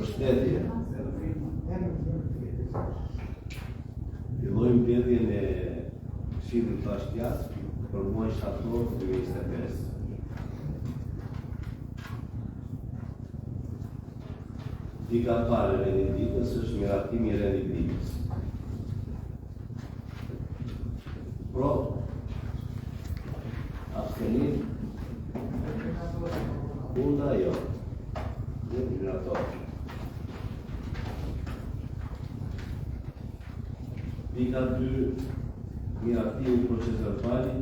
Përshëndetje. Fillojmë mbledhjen e Këshillit të Ashtjas për muajin shtator 2025. Pika e parë e renditjes është miratimi i renditjes. Pro, abstenim, kunda jo. Pika 2, miratimi i procesit verbali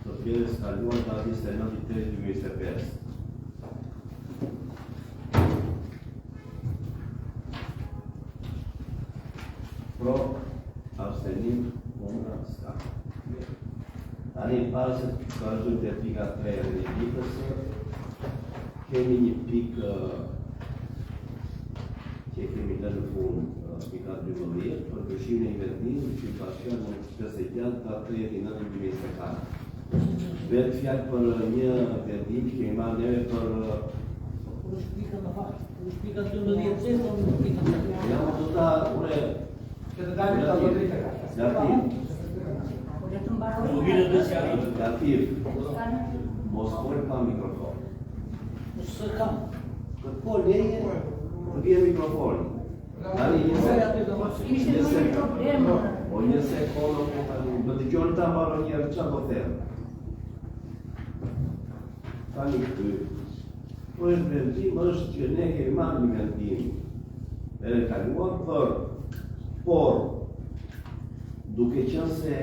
të vjedhjes kaluar datës 29/3/2025. Pro, abstenim, kundra, ska. Tani para se të vazhdojmë te pika 3 e renditjes, kemi një pikë që kemi lënë në fund pika 12 për pushimin e inventimit që pashja në shpresë gjatë ta 30/9/2024. Vetë fjalë për një vendim që kemi marrë neve për pika 12 pika 13. Ja, do ta ure Këtë dalë ta drejtë. Gativ. Mos fol pa mikrofon. Së kam. Këtë po leje, të vjen mikrofoni. Tani një sekondë, do të gjoni ta marrë njerë që do them. Tani këty. Po është vendim është që ne kemi marrë një vendim e kaluar por duke qenë se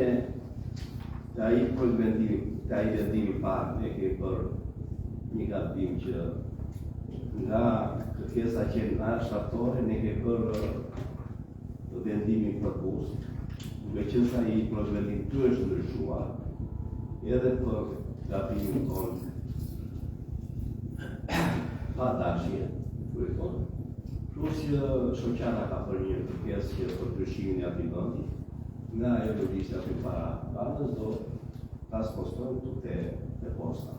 të ai vendimi parë ne kemi për një gabim që nga kërkesa që nga shtatore ne kemi për vendimin propus, duke qenë se ai vendim ty është ndryshuar edhe për gabimin tonë pa dashje, plus që shoqata ka për një kërkesë që për ndryshimin e atij vendi, nga ajo do ishte aty para banës do ta postojmë këtu te posta.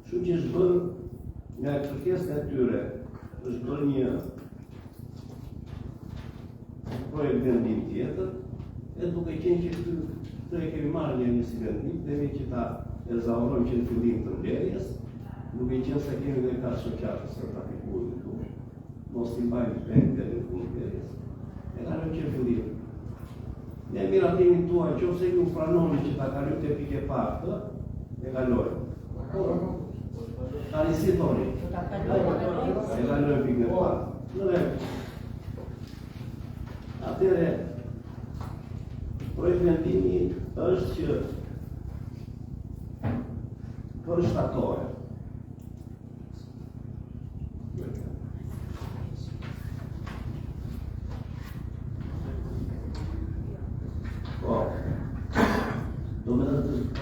Kështu që është bërë nga kërkesat e tyre, është bërë një projekt vendim tjetër, e duke qenë që këtë e kemi marrë një si vendim, themi që ta ezaurojmë që në fillim të mbledhjes, duke qenë se kemi dhe ka shoqatës së trafikut këtu, mos t'i mbajmë peng deri në fund mbledhjes. E kalojmë që fillim. Ne miratimin tuaj, qofse ju pranoni që ta kalojmë te pike parë, e kalojmë. Tani si thoni? E kalojmë pike parë. Atëre, projekt vendimi është që për shtatore. Do me të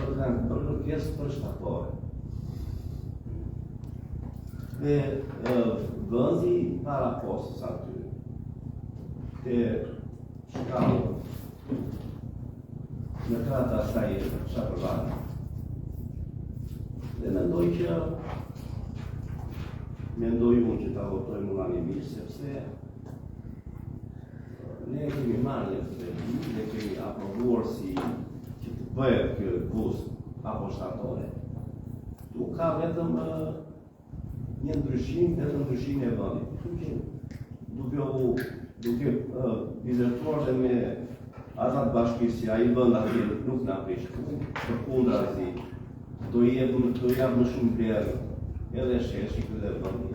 për kërkesë për shtatore. Dhe vëndi para postës aty, te shkallë, në krata asaj Shapërvani. Dhe mendoj unë që ta votojmë unanimisht, sepse ne kemi marrë një vendim, ne kemi aprovuar si që të bëhet kjo bus apo shtatore, tu ka vetëm një ndryshim e vendit. Duke vizituar dhe me atat bashkisë që ai vend atje nuk na prish, përkundrazi, do jap më shumë vlerë edhe sheshi këtë vendi.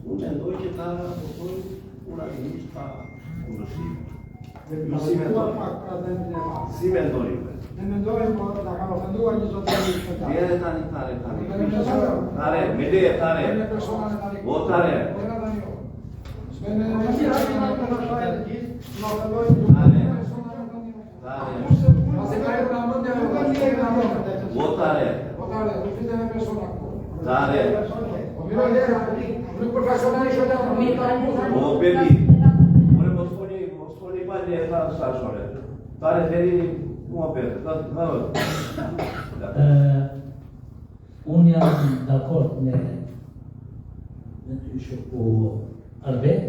Unë mendoj që ta votojmë unanimisht pa kundërshtim. Si mendojmë? Ne mendojmë ta ka ofenduar një zotëri shtetare. Vjen tani. Tare, me leje tare. O tare. Unë jam dakord me ty shoku arbet,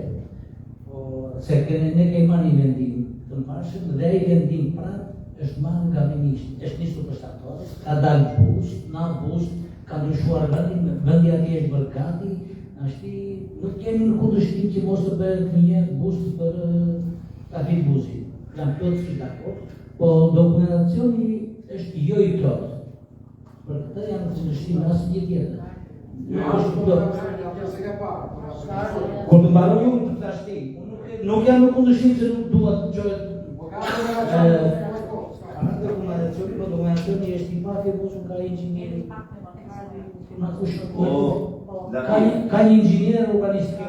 se ne kemi marrë një vendim të mbarshëm dhe ai vendim pranë është marrë nga ministri, është nisur për shtatorë, ka dalë bus, ka ndryshuar vendin, vendi atje është bërë gati, ashtu nuk kemi në kundërshtim që mos të bëhet një bus për trafik buzi. Jam plotësisht dakord, po dokumentacioni është jo i plotë. Për këtë jam në kundërshtim me asnjë tjetër. Kur të mbaroj unë të flashti, nuk jam në kundërshtim se nuk duhet të çohet. Dokumentacioni është i pati busur ka inxhinieri. Ka një inxhinier urbanistik.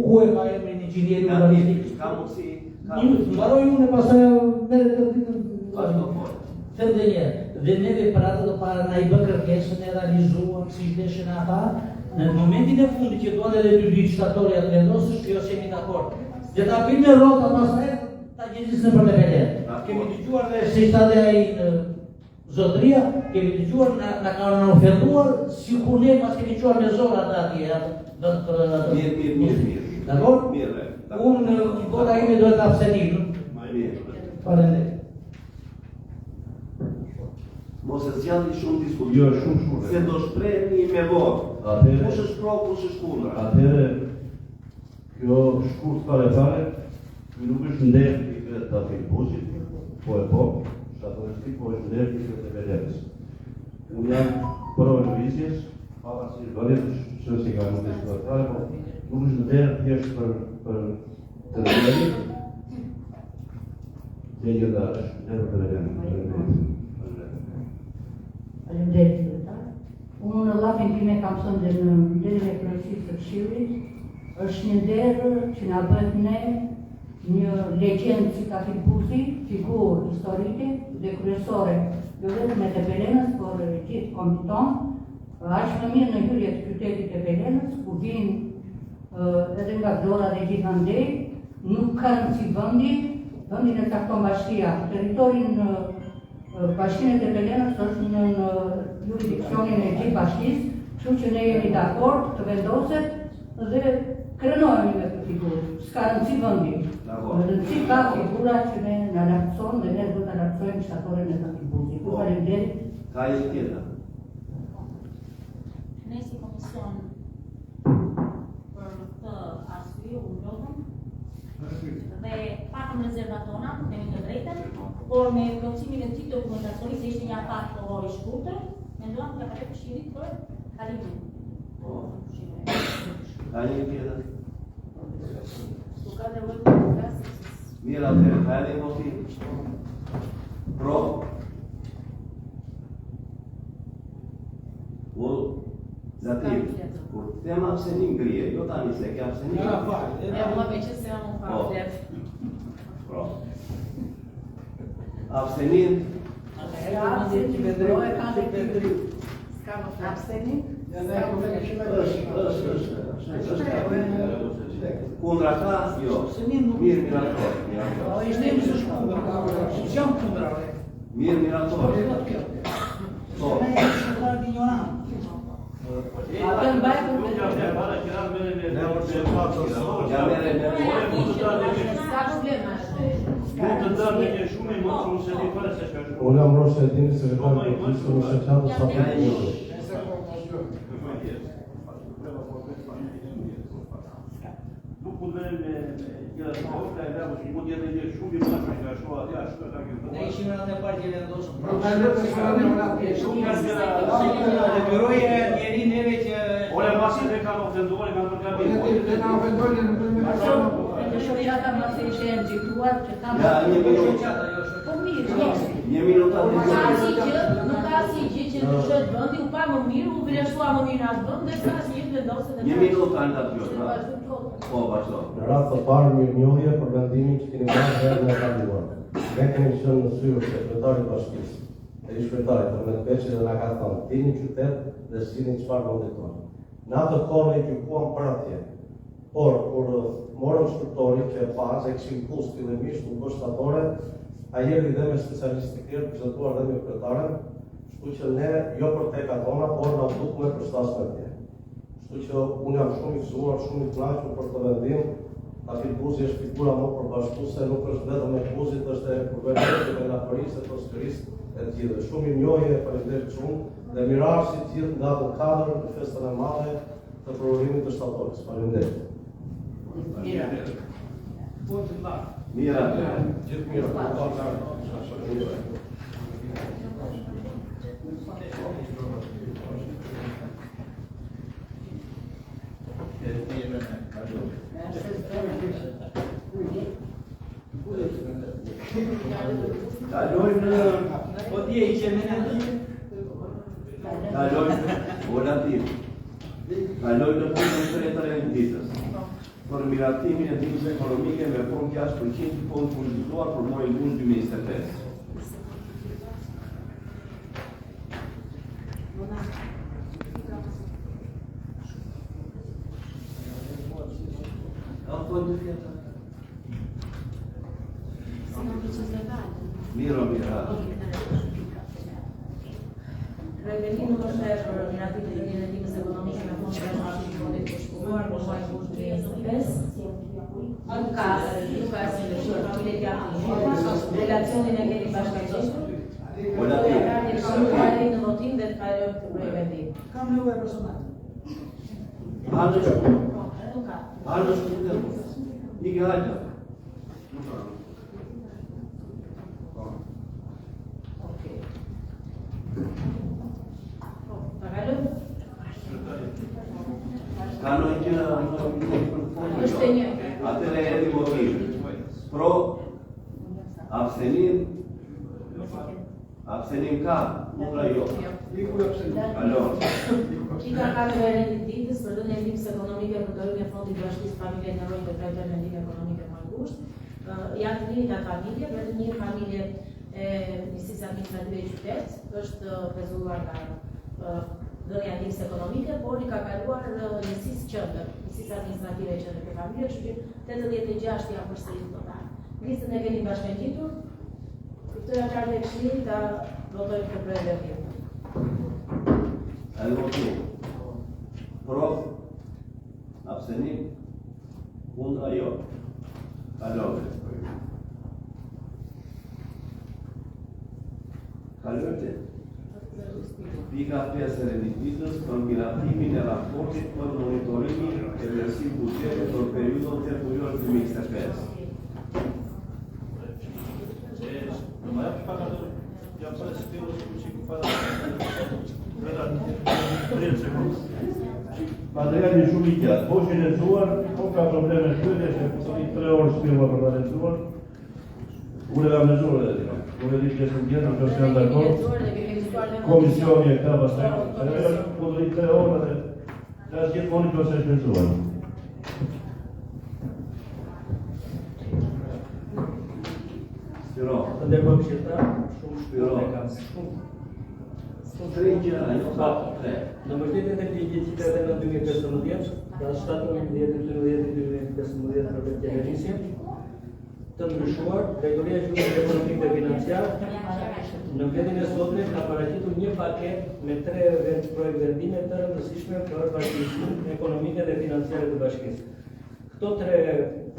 Ku e ka emrin inxhinieri urbanistik? Ka mundsi. Mbaroj unë e pastaj merret të ditën. Them dhe një, dhe neve për atë do para na i bë kërkesën e realizuar si deshin ata, në momentin e fundit që duan edhe dy ditë shtatorja të vendosësh, jo se jemi dakord. Dhe ta bëjmë me rrota pastaj ta gjendisë për Lepelet. Kemi dëgjuar dhe si tha dhe ai në zotëria, kemi dëgjuar na kanë ofertuar sikur ne pas kemi dëgjuar me zona ata atje, Mirë. Dakord? Mirë. Unë gjona ime do të abstenim. Mirë. Faleminderit. Mos e zgjati shumë diskutim. Jo, shumë. Se do shprehni me votë. Kush është pro, kush është kundër? Atëherë, kjo shkurt fare, ky nuk është nder i vetë trafik buzit, po, shtatorësisht po është nder i vetë Lepeletës. Unë jam pro lëvizjes, pavarësisht vëllit, që ka nuk është fare, po nuk është nder thjesht për të Lepeletës. Dhe jo da është nder për Lepeletës. Faleminderit kryetar. Unë në llafin time kam thënë dhe në mbledhjen e Kryeqësisë së Këshillit, është një nder që na bëhet ne një legjendë si trafik buzi, figurë historike dhe kryesore, jo vetëm e Tepelenës, por gjithë kombit tonë, aq më mirë në hyrje të qytetit Tepelenës, ku vinë edhe nga Vlora dhe gjithandej, nuk ka rëndësi vendin e cakton bashkia, territorin Bashkinë e Tepelenës është në jurisdiksionin e gjithë bashkisë, kështu që ne jemi dakord të vendoset dhe krenohemi me këtë figurë. S'ka rëndësi vendi. Rëndësi ka figura që ne na lartëson dhe ne duhet ta lartësojmë shtatoren e trafik buzit. Faleminderit. Ka një tjetër. Ne si komision për këtë arsye u ndodhëm dhe patëm rezervat tona, kemi të drejtën, por me plotësimin e këtij dokumentacioni se ishte një afat kohor i shkurtër, menduam të kapet Këshillit për kalimin. Ka një tjetër. Ka nevojë për klasë. Mirë, atëherë, ka edhe voti. Pro. Zatim, kur them absenim grije, jo tani se ke absenim. Më me që se më fal. Pro. Absenim. Kundra ka? Jo. Mirë mirator. Mirë mirator. Unë jam Rosh Edini, sekretar i Këshillit të Shoqatës së Trafik Buzit. Nuk mund me gjëra të vogla, e lëmë që mund jetë një shumë i madh që ashtu aty ashtu ka këtu. Ne ishim në atë partije vendosur. Dhe byroja njeri neve që ora pasi ne kanë ofenduar, kanë Shoqata më se ishte nxituar që kam. Ja, një minutë. Po mirë. Një minutë Nuk ka asnjë gjë që ndryshohet vendi, u pa më mirë, u vlerësua më mirë as vend, ndërsa asnjë vendoset. Një minutë kanë ta dëgjoj. Po, vazhdo. Në radhë të parë mirënjohje për vendimin që keni marrë herën e kaluar. Ne kemi qenë në syrë sekretarit të bashkisë, e shpejtarit për me peqe dhe nga ka thënë, tini qytet dhe sini çfarë vendi tonë. Në atë kohë ne gjykuam për atje. Por kur morëm shpërtori që e pas e kishim kus fillimisht u bë shtatore, a jeri dhe me specialistë të tjerë, prezantuar dhe me kryetaren, kështu që ne jo për tek atona, por na duk me përshtatshme atje. Kështu që unë jam shumë i gëzuar, shumë i kënaqur për këtë vendim. Tafil Buzi është figura më përbashkuese, nuk është vetëm e Buzit, është e guvernatorit, e natyrisë, e prosperisë e të gjithë. Shumë i njohje, faleminderit shumë dhe mirarë si të gjithë nga të kadër në festën e madhe të provurimit të shtatoris. Faleminderit. Mira. Gjithë mirë. Kalojmë volatil. Kalojmë në punën e tretë e ditës. Për miratimin e ndihmës ekonomike me fond cash për 100 fond kullituar për muajin gusht 2025. Miro. Revelimu është për miratimin e ndihmës ekonomike me fond cash për fondit kushtuar për muajin gusht 2025. Nuk ka si lëshuar familjet janë relacionin e keni bashkëqeshur. Shumë kaloj në votim dhe të kaloj të bëj vendim. Kam nevojë personale. Atëre erdhi motiv. Pro, abstenim ka, kundra jo. Allora. Qika ka në verën e ditës për dhënien e ndihmës ekonomike për dorimin e fondit bashkisë familje në rojë të drejtën e ndihmës ekonomike më gusht. Janë të njëjta familje, vetëm një familje e Nisisë Administrative e Qytetit është prezulluar nga dhënia e ndihmës ekonomike, por i ka kaluar Nisisë Qendër, Nisisë Administrative e Qendër për familje, kështu që 86 janë përsëritur total. Listën e keni bashkëngjitur. Këto janë kartë e Këshillit, ta votojmë për vendim. Al votim. Pro, abstenim, kundra jo. Kalove. Kalove. Pika 5 e rendititës për miratimin e raportit për monitorimin e vlerësim buxhetit për periudhën termujor 2025. Materiali shumë i gjatë, po që lezuar, po ka probleme shkrytje, se i 3 orë shpilua për ta lezuar. Unë kam lezuar edhe dira. Unë e di që jesë në djetë, në që janë dakord. Komisioni e ka pasaj. Po dhe i 3 orë dhe ka gjithë moni që se është lezuar. Spiro. Ndërkohë këshilltar, shumë Spiro. shpirë kam shumë. Tre gjëra, jo ka tre. Në mbështetjen e ligjit edhe në 2015, pra 17/12/2015 për vetëgjërisje, të ndryshuar, Drejtoria e Zhvillimit Ekonomik dhe Financiar në vendin e sotme ka paraqitur një paketë me 3 projekt vendime të rëndësishme për bashkësinë ekonomike dhe financiare të bashkisë. Këto 3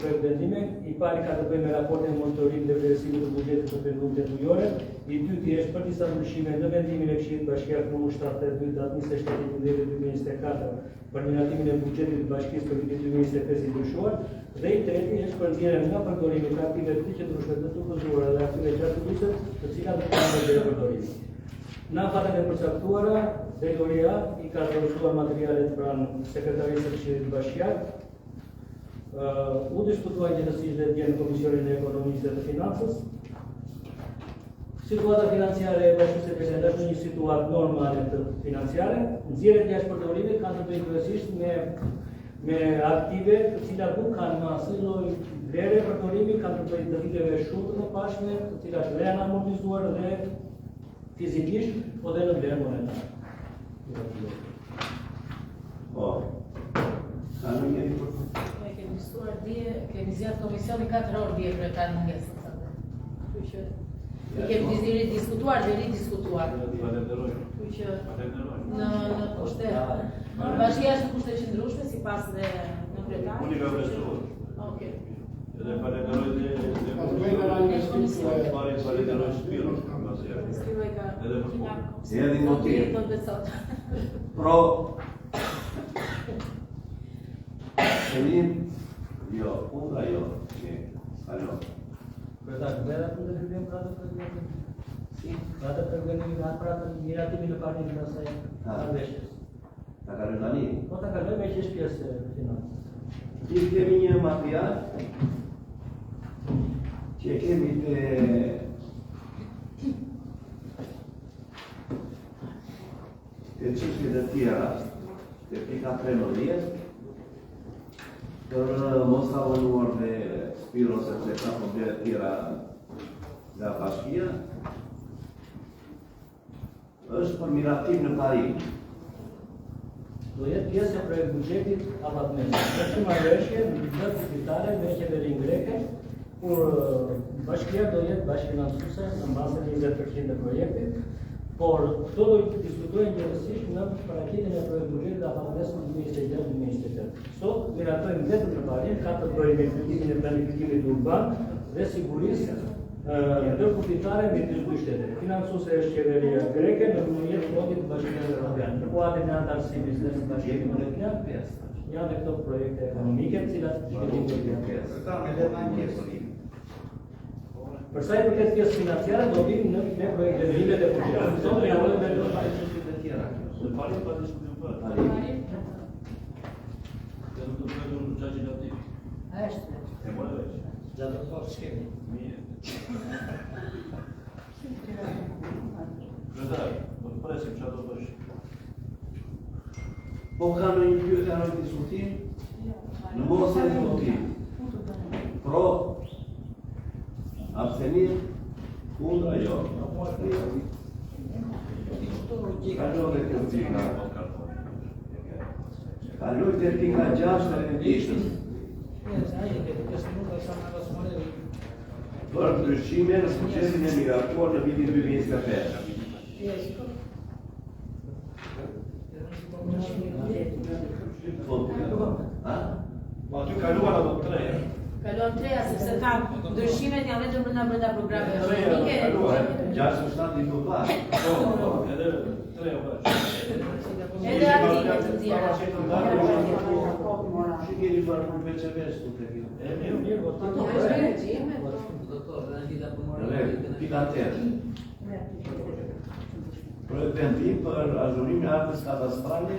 projekt vendime, i pari ka të bëjë me raportin e monitorimit dhe vlerësimit të buxhetit për periudhën tetëjore, i dyti është për disa ndryshime në vendimin e Këshillit Bashkiak numër 72 datë 27/12/2024 për miratimin e buxhetit të bashkisë për vitin 2025 i ndryshuar, dhe i treti është për nxjerrjen nga përdorimi të aktive të qëndrueshme të supozuara dhe aktive gjatë të cilat do të kenë dhe përdorimi. Në afatet e përcaktuara, Drejtoria i ka dorëzuar materialet pranë Sekretarisë së Këshillit Bashkiak. U diskutuan gjithësisht dhe dje në Komisionin e Ekonomisë dhe të Financës. Situata financiare e bashkisë së Këshillit është një situatë normale të financiare. Nxjerrjet jashtë përdorimit kanë të bëjnë kryesisht me aktive të cilat nuk kanë asnjë lloj vlere përdorimi, kanë të bëjnë të viteve shumë të mëparshme, të cilat dhe janë amortizuar dhe fizikisht, po dhe në vlerë monetare. Po. Ka në njëri për Kemi zgjatur komisioni 4 orë dje për kanë mungesë. Kështu që kemi ridiskutuar dhe ridiskutuar. Kështu që në pushtet Bashkia është në kushte qëndrueshme sipas dhe në kryetar. Unë kam besuar. Okej. Edhe falenderoj dhe falenderoj Spiron. Skrivaj ka. Edhe për punë. Edhe motiv. Do të besoj. Pro Senin, jo, kundra jo, alo. Kryetar, vera të ndërhyrjem pra të përgjigjem. Si, pra të përgjigjem pra të miratimin e partinë në asaj marrëveshjes. Ta kalojmë tani. Po ta kalojmë me që është pjesë e financës. Ti kemi një material që e kemi të çështjet e tjera, të pika 13, për mos ta vonuar dhe Spiro sepse ka probleme të tjera nga bashkia, është për miratim në pari. Do jetë pjesë e projekt buxhetit abatment. Është marrëveshje në kufitare me qeverinë greke, kur bashkia do jetë bashkëfinancuese në bazë 20% e projektit, por këto do të diskutojnë gjithësisht në paraqitjen e projekt buxhetit abatment 2023-2024. Sot miratojmë vetëm në pari, ka të bëjë me fillimin e planifikimit urban dhe sigurisë ndërkufitare me të dy shtete. Financuese është qeveria greke në mënyrë fondit bashkimit evropian. Në kuadrin e antarësimit dhe në bashkimin evropian, janë dhe këto projekte ekonomike, të cilat shkëlqim të për sa i përket pjesë financiare, do vinë në projekte dhe limet e buxhetit. Sot janë me të çështjet e tjera. Në pari pa diskutim për. Dhe nuk do të bëjmë në gjagje lativ. Është. E mojë veç. Gjatë të thosë shkemi. Mirë. Kryetar, do të presim çfarë do bësh. Po ka në një pyetje, ka në një diskutim, në mos e votim. Pro, abstenir, kundra jo. Kaloj dhe kjo pika. Kaloj dhe pika 6 e renditës. Për ndryshime në procesin e migrator në vitin 2025. Ma aty kaluan ato 3. Kalon 3 sepse ka ndryshimet janë vetëm brenda programeve Kaluan. ekonomike. 6-7 ditë më pas. Edhe 3 o bash. Edhe aktive të tjera. Që keni bërë për veçevesh të të kjo? Mirë, votim. Pika 8. Projekt vendim për ajurim e artës kadastrale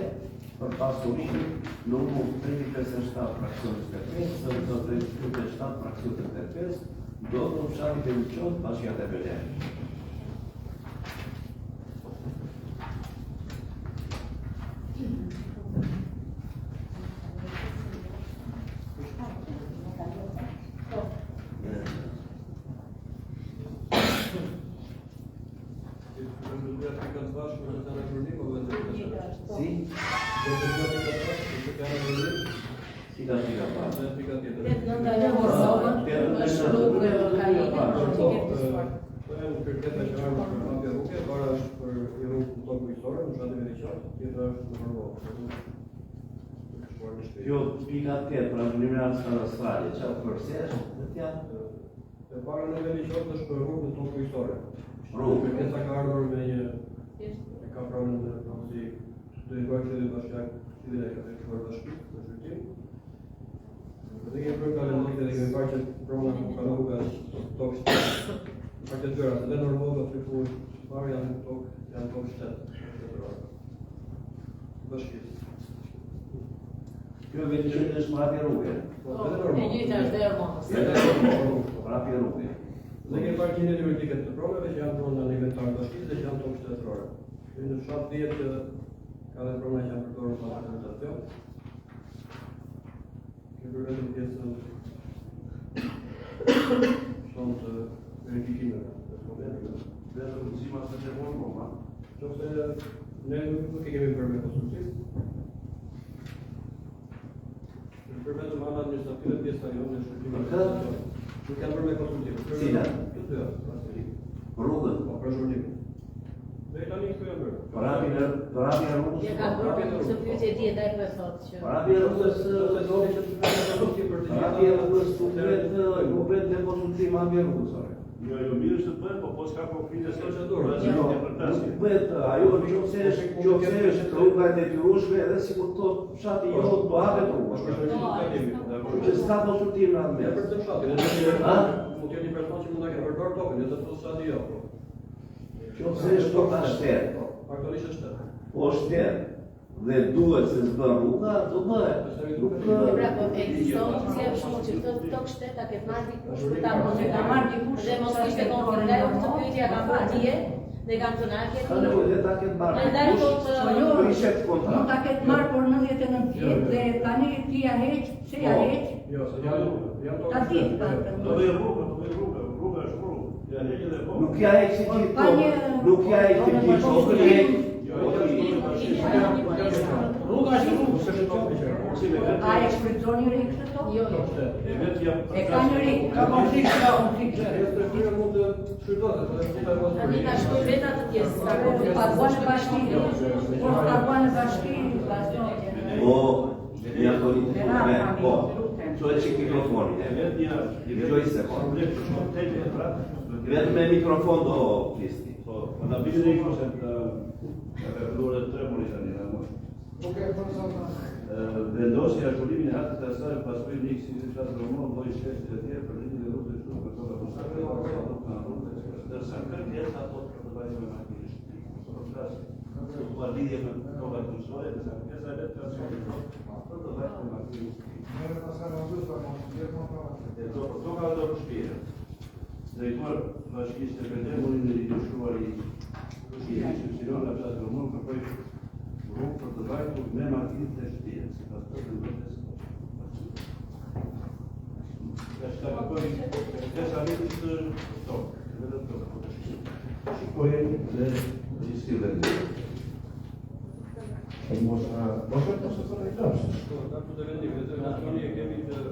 për pasurinë numër 357 fraksionit 85, do 357 fraksionit 85, do të fshatit e uqot bashkjat e Belen. Si? Si ka pika pas? Jo, pika 8 për ajurim e artës kadastrale, çfarë përsesh? E para në veni qoftë është për rrugë në tonë kujtore. Rrugë. Kërkesa ka ardhur me një e ka pranë në si do i bëjë edhe bashkak cilën e ka bërë bashkë në shërtim. Dhe kemi bërë kalendarin dhe kemi parë që prona ku ka rruga tokë shtet. Për të gjëra, dhe në rrugë aty ku parë janë tokë shtet. Bashkisë. Kjo vetë është mrapi rrugë. E njëjta është dhe Ermonës. Mrapi rrugë. Dhe kemi parë që një divertiket të pronave që janë pronë në alimentar bashkisë dhe që janë tokë shtetërore. Në fshat 10 që ka dhe prona që janë përdorur për alimentacion. Kemi bërë vetëm pjesën shumë të verifikimeve të problemeve. Vetëm zima se që vonë më, Qofse ne nuk e kemi bërë me konstruktiv. Për vetëm anë administrative pjesa jo në shërbimin. Nuk janë bërë me konstruktiv. Cila? Këtë dy, pas të ri. rrugën. Po, për shërbimin. Dhe tani këtu janë bërë. Parapia rrugës. Ja ka bërë këtë pyetje di e dai po e thotë që. Parapia rrugës nuk bëhet në konsultim hapja rrugës. Jo, mirë është të bëhet, po s'ka konflikte se Nuk bëhet, ajo nëse është rruga e detyrueshme edhe sikur të fshati jo do hapet rruga. Që s'ka konsultim në atë mes. Për të fshatin, mund të jeni person që mund ta ketë përdorur tokën, jo të thotë fshati jo. Nëse është toka shtet, Faktorisht është shtet. po shtet dhe duhet se s'bën rruga, do bëhet. Pra, po ekziston si e shumë që këtë tokë shteta ketë marrë dikush për ta marrë dikush dhe mos ishte konflikt, ajo këtë pyetje ka bërë dje dhe kam thënë a ketë. Dhe ta ketë marrë. Prandaj thotë Mund ta ketë marrë por 99 vjet dhe tani ti ja heq, pse ja heq? Jo, se janë Ta di. Do bëj rruga është rruga. Ja heqë dhe po. Nuk ja e që gjithë tokë, nuk ja e që gjithë tokë, rruga është rrugë, s'është tokë që. A e shfrytëzon njëri këtë tokë? jo. E ka njëri, ka konflikt. Mund të shfrytëzohet, po Tani ta shkoj vetë atë pjesë, ka konflikt. Paguan në bashki, por paguan në bashki, vazhdojnë. po, ja konit po, që e që mikrofonit, gjoj se po. Vetëm me mikrofon do Kristi. Po, na bile një kose të lore të tremuri tani, në mos. Vendosja e shullimin e hatit të asaj pasuri një kësi në qatë romon, doj sheshtë të tjerë për linjë dhe rrugë të shumë për toga përshakë, dërsa kërë jetë ato të bajnë me makirisht. Për flasë, po lidhje me toga të mësore, dërsa kërë e vetë të shumë për të bajnë me makirisht. Toga do përshpire. Drejtuar bashkisë të Perdemurin dhe i dëshuar i Shqipësiron në qatë romon kërpoj rrugë për të vajtur me makinë të shtire, si pas të vëndës. Ka kërpoj specialistë të tokë, vetëm tokë. Shikojnë dhe gjistirë dhe. Mos të rejtashtë. të vendim, vetë nacioni e kemi për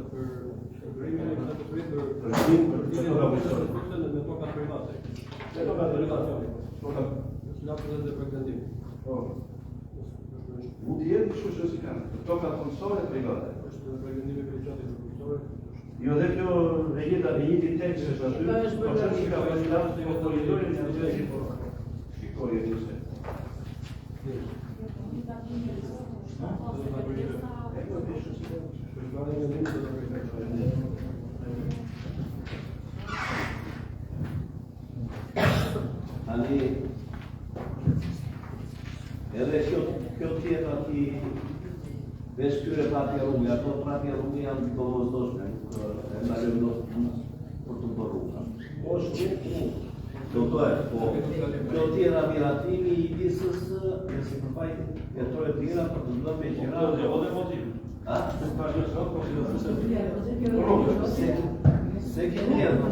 shërbërimin e kësaj për me toka private. Me toka private. Toka na prezente për vendim. Po. Mund të jetë kështu që si kanë. Toka punësore private. Është vendimi për çati për punëtorë. Jo dhe kjo e jeta e njëti tekst është aty, po që që ka vazhdatë të autoritorin që të gjithë shikoj e njëse. Tani, edhe kjo tjetë ati veç kyre prapja rrugë, ato prapja rrugë janë domosdoshme, nuk e ndalëm do për të bërë rruga. Po shumë, do bëhet, po kjo tjera miratimi i disës e si përfajt e tojë tjera për të dhëmë me qira. Dhe motiv. Ha? Se këtë jetë,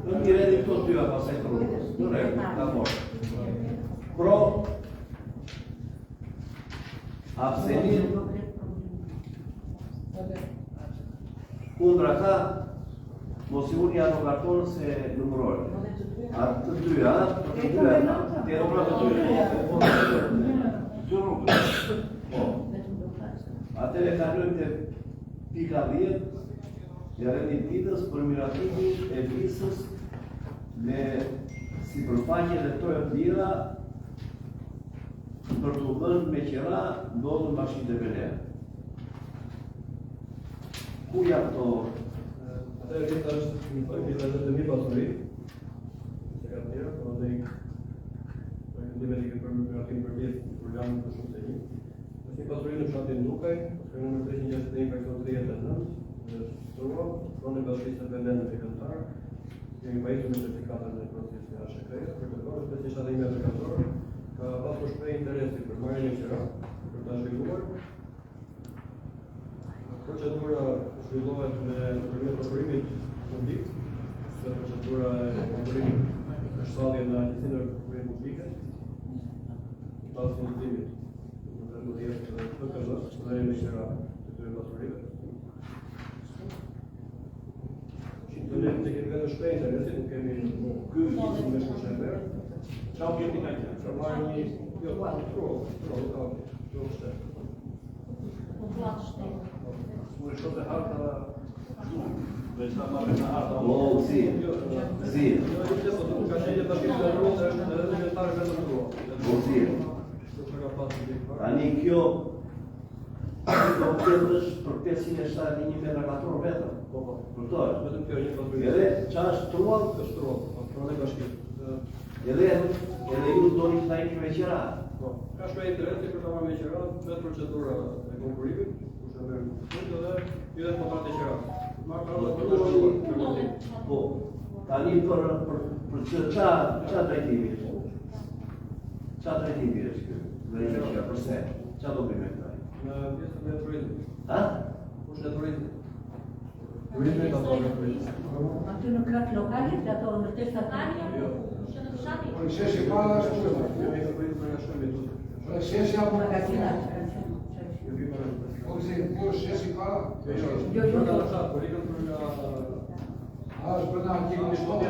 në mire di këto tyra pasaj të rrugës, në regu, ka morë. Pro, absenit, kundra ka, mos i unë janë në kartonë se numërojë. Atë të dyra, të rrugë të dyra. Atëre kalojmë të pika 10, dhe rendititës për miratimi e visës me si përfaqe dhe tojë të lira për të dhënë me qera ndodhën mashinë të Belea. Ku janë to? Atëherë vjeta është një mi pasuri, se ka të tjera, por dhe vendime të për miratim për vjetë programin për shumë të një. Është një pasuri në fshatin Dukaj, pasuri në 361 për 39, Strua, Fronë e Bashkisë të Vendene të Këntar, kemi pajitur me certifikatën e proces nga Shekreja, për të bërë 571 metër katror, ka pasur shprej interesi për marrjen e qera, për ta zhvilluar. Procedura zhvillohet me përmes prokurimit publik, dhe procedura e prokurimit është shallje në Agjencinë e Prokurimit Publike, pas fundimit në rregullimet të PKZ-s dhe në qera të këtyre pasurive. Ne të kemi vënë shpejt interesi, nuk kemi ky me shembull. Qa objekti ka qenë? Që marrë një... Jo, Mu e shote harta... Veç ta marrë në harta... O, zi. Ka qenje të shqipë dhe rrëtë është edhe vegetarë dhe në rrua. O, zi. Tani kjo... Do është për 571 metrakator vetëm. Kuptohet? Vetëm kjo një pasuri. Edhe qa është truan? Është truan, truan e ka shqipë. Edhe ju do një të tajnë me qera? Ka shkaj të reti për të marrë me qera, vetë procedura e konkurimit, kushtë dhe dhe ju dhe të marrë të qera. Marrë ka rrë të shkuar. Po, tani për qa trajtimi është? Qa trajtimi është kjo? Dhe një qera, përse? Qa do bëjmë e këtaj? Në pjesën e turizmit. Ha? Kushtë e turizmit. Turizmit ka të turizmit. Aty në kratë lokalit, ato në testatari? Sheshi para është shkëta. Sheshi apo Magazinat. Po sheshi para? Jo. A është bëna aktivë në shkollë?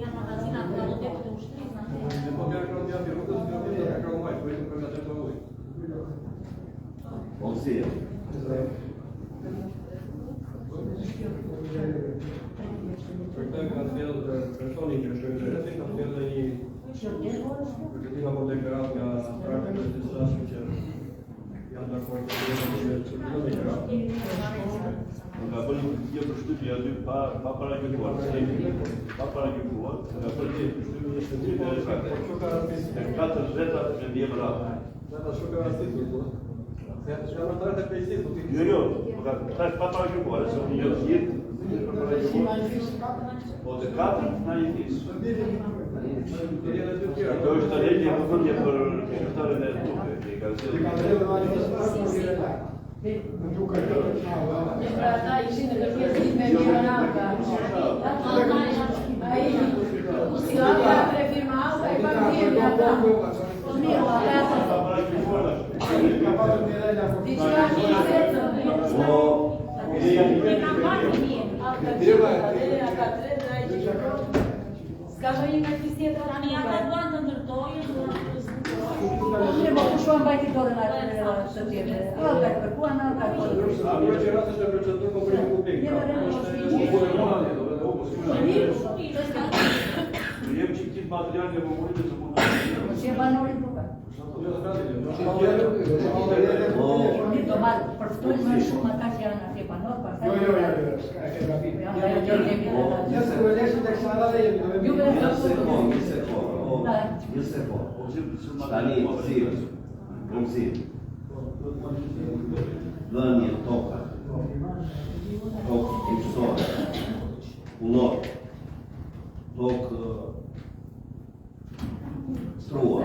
Janë magazinat të do të të ushtrisë, O, zi. Për këtë ka të fjellë personi që është interesin, ka të fjellë dhe një përgjëtima për deklarat nga prakë të disashme që janë të akord të deklarat. Nga bëni një përshtypje aty pa paragjykuar, nga bëni një përshtypje e 4 vetat e vjemë rrata. Vetat shumë ka rastit për të. Shka në të rrët e pejsit, Jo, ta është pa paragjykuar, se një jetë po të 4 në një fisë. Do është të legje e përfëndje për kështëtarën e Tukë, që i ka zilë. Pra ata ishin në kërpjesit me një rraka. Si ata tre firma ata e pak tjerë ata. Diqka një zetën. Ska më një nga kësë tjetër? Tani ata duan të ndërtojnë, duan të Ne më kushuan bajti dorën atë të tjetër. Alka të kërkuan, alka të kërkuan. A për që rrasë është e procedurë konkurim publik. Jem që këtë material në mëmurit e të mundë. Si e banorin duka. Një do marë përftojnë më shumë ata që janë atje banor, pasaj... Një sekund. Tani, zi. Dhënje, toka. Tokë tipsore. Punor. Tokë strua.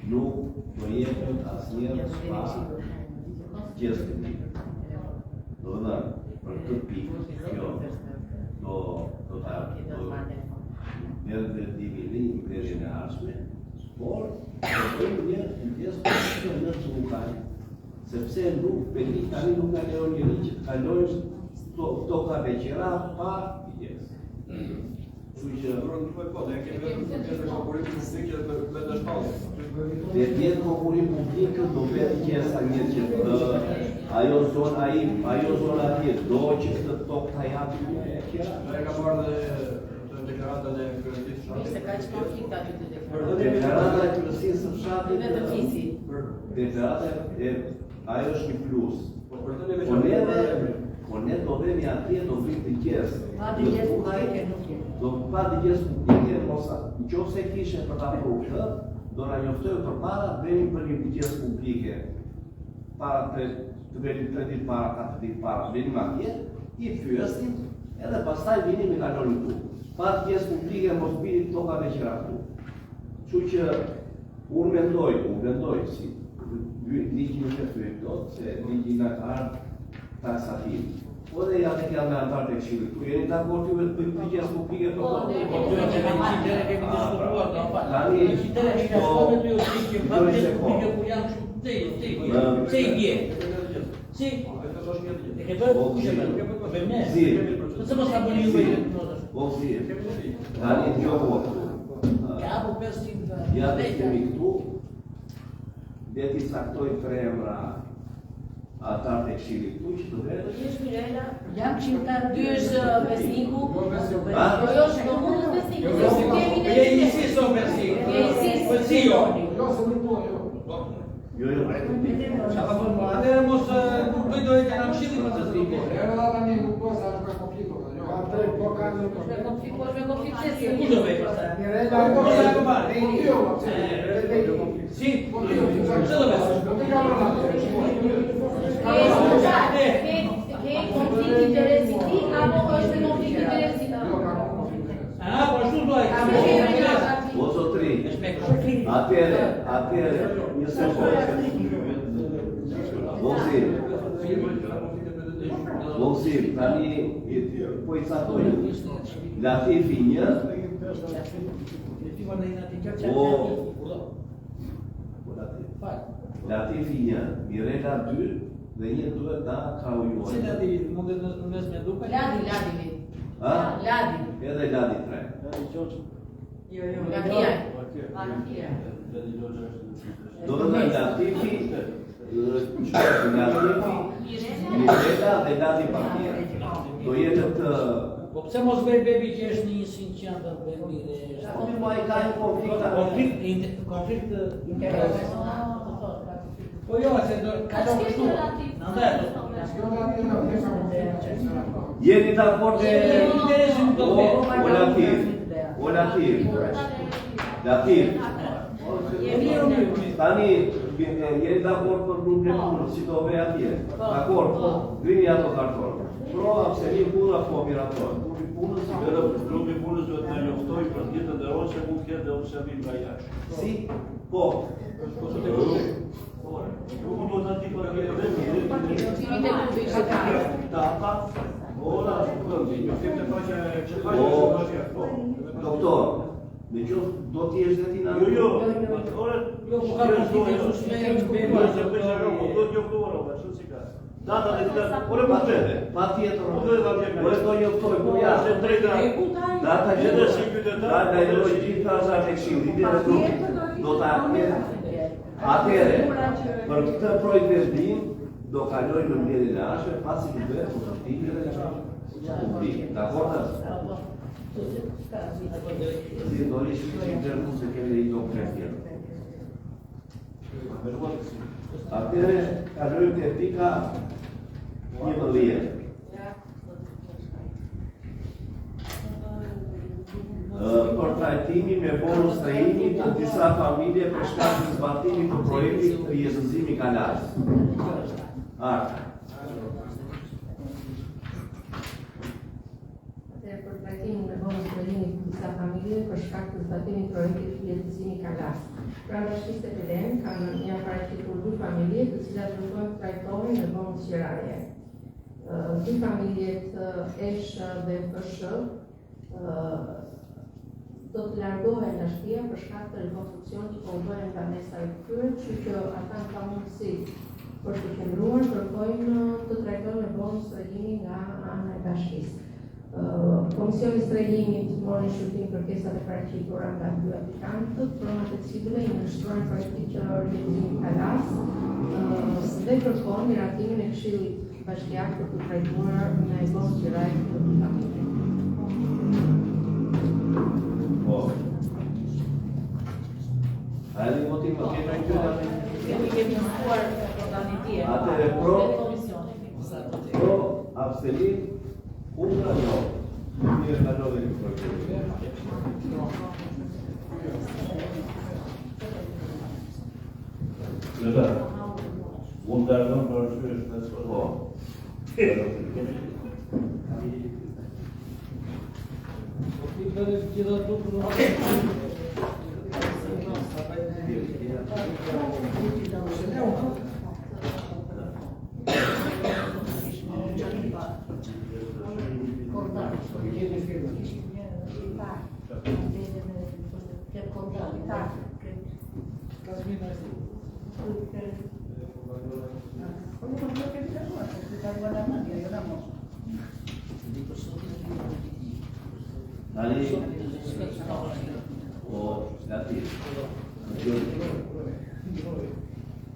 Nuk do jepën asnjëherë pa pjesë të tij. Do të thënë, për këtë pikë, kjo do ta merë divini imperien e ardhshme, por do bëjmë një pjesë të në Çukai, sepse nuk peni tani nuk ka lejon njëri që të kalojnë toka beqera pa pjesë. Dhe tjetë konkurim publikë do vetë qesa një që ajo zona atje do që të tokë të japi një e kjera. E ka marrë dhe deklaratën e kërësisë shatit. Se ka që konflikt aty të Deklarata e kërësisë së fshatit. Vetëm fisi. Deklarata ajo është një plus. Po ne do vemi atje do vrit të gjesë. Pa të gjesë publike nuk jetë. Do pa të gjesë publike, mosa. Në qoftë se kishe për ta pru këtë, do na njoftojë përpara, vemi për një gjesë publike. Para të veni 3 ditë para, 4 ditë para, venim atje, i pyesim, edhe pastaj vinim i kalonim tu. Pa të gjesë publike, mos bini tokave që ratu. Që që unë mendoj, si ligjin që thuj tot, se ligjin nga ka ardhë taksativ. Po dhe ja të kja me antar të këshillit. Tu jeni dakord ju vetë për gjesë publike për këtë? Se i bje. Vozir, tani t'jo votu. Ja të kemi këtu, dhe t'i saktoj 3 emra atar të Këshillit këtu që të vedë. Jesh Mirela, Jam qimtar dy është besniku. Jo besniku. Jo, do mund të besniku. Je isi so besniku. Je isi. Përzio. Jo, se nuk po, jo. Jo, Çfarë po më atëherë mos nuk do të kenë Këshillit për të zgjidhur. Era la tani nuk po sa është konflikto. Jo, atë po kanë Me konflikte si. Ku do vej pastaj? Mirela, Po sa e kompar. Si, po ç'do bësh? Ke konflikt interesi ti, apo është konflikt interesi ta? Po ashtu do ai. o zotri, atëre, një sekundë. Vozir, tani po i cakoj. Latifi 1, Latifi 1, Mirela 2 dhe një duhet ta krahujojnë. Si Ladi mundet në mes me duke? Ladi. Ha? Ladi. Edhe Ladi 3. Jo, Ladia. Do të thënë Latifi, Mirela dhe Ladi Partia. Do jetë të... Po pse mos bëj bebi që është një sinqan të bebi dhe... Po ai ka një konflikt. Konflikt interesi. Po jo, se do ka të kështu. Jeni dakord e... Interesin do të O Latif. Tani, jeni dakord për grupin e punës, si do ve atje. Dakord? Vini ato kartonë. Prova pse një punë apo mirator. Grupi punës duhet të njoftoj për ditën e ose mund të ketë dhe observim nga jashtë. Si? Po. Nuk do të di për data, ora, njoftim të faqe që faqe. Doktor, me qoftë do t'i jesh dhe ti në... Jo, po ka konflikt data dhe tira, ore pa vete. Pa tjetër, Ore do njoftoj, po ja, se drejta. data që Edhe si qytetar, data e dojë gjithë trasat e Këshillit, dhe do ta atëre, për këtë projekt vendim, do kaloj në mbledhjen e ashme, pasi të bëhet konsultimi dhe publik. Dakord? Si do ishte që internu se kemi i dokument tjetër. Atëre, kalojmë te pika 11. Për trajtimi me bonus trajtimi të disa familje për shkak të zbatimit të projektit të jetëzimi Kalas. Për trajtimin me bonus trajtimi të disa familje për shkak të zbatimit të projektit të jetëzimi Kalas. Pra bashkisë e PDM kanë një paraqitur 2 familje të cilat duhet trajtohen me bonus qiraje. 2 familjet Esh dhe FSH do të largohen nga shtëpia për shkak të rekonstruksionit që po bëhen nga mesa e tyre, kështu që ata kanë mundësi për të qëndruar, kërkojnë të trajtojnë me bonus trajtimi nga ana e bashkisë. Komisioni i trajtimit mori shërbim kërkesat e paraqitura nga 2 aplikantët, pronat e cilëve i nënshtrohen projektit qendror jetëzimi Kalas dhe kërkon miratimin e Këshillit Bashkiak për të trajtuar me bonus qiraje të familje. A e një motiv më kemi në këtë? Kemi mësuar organitje. Atëre pro, abstenim, kundra jo. Mirë ka nove një projekt. Lëta, mund të ardhëm për arsye shëndetësore. Po.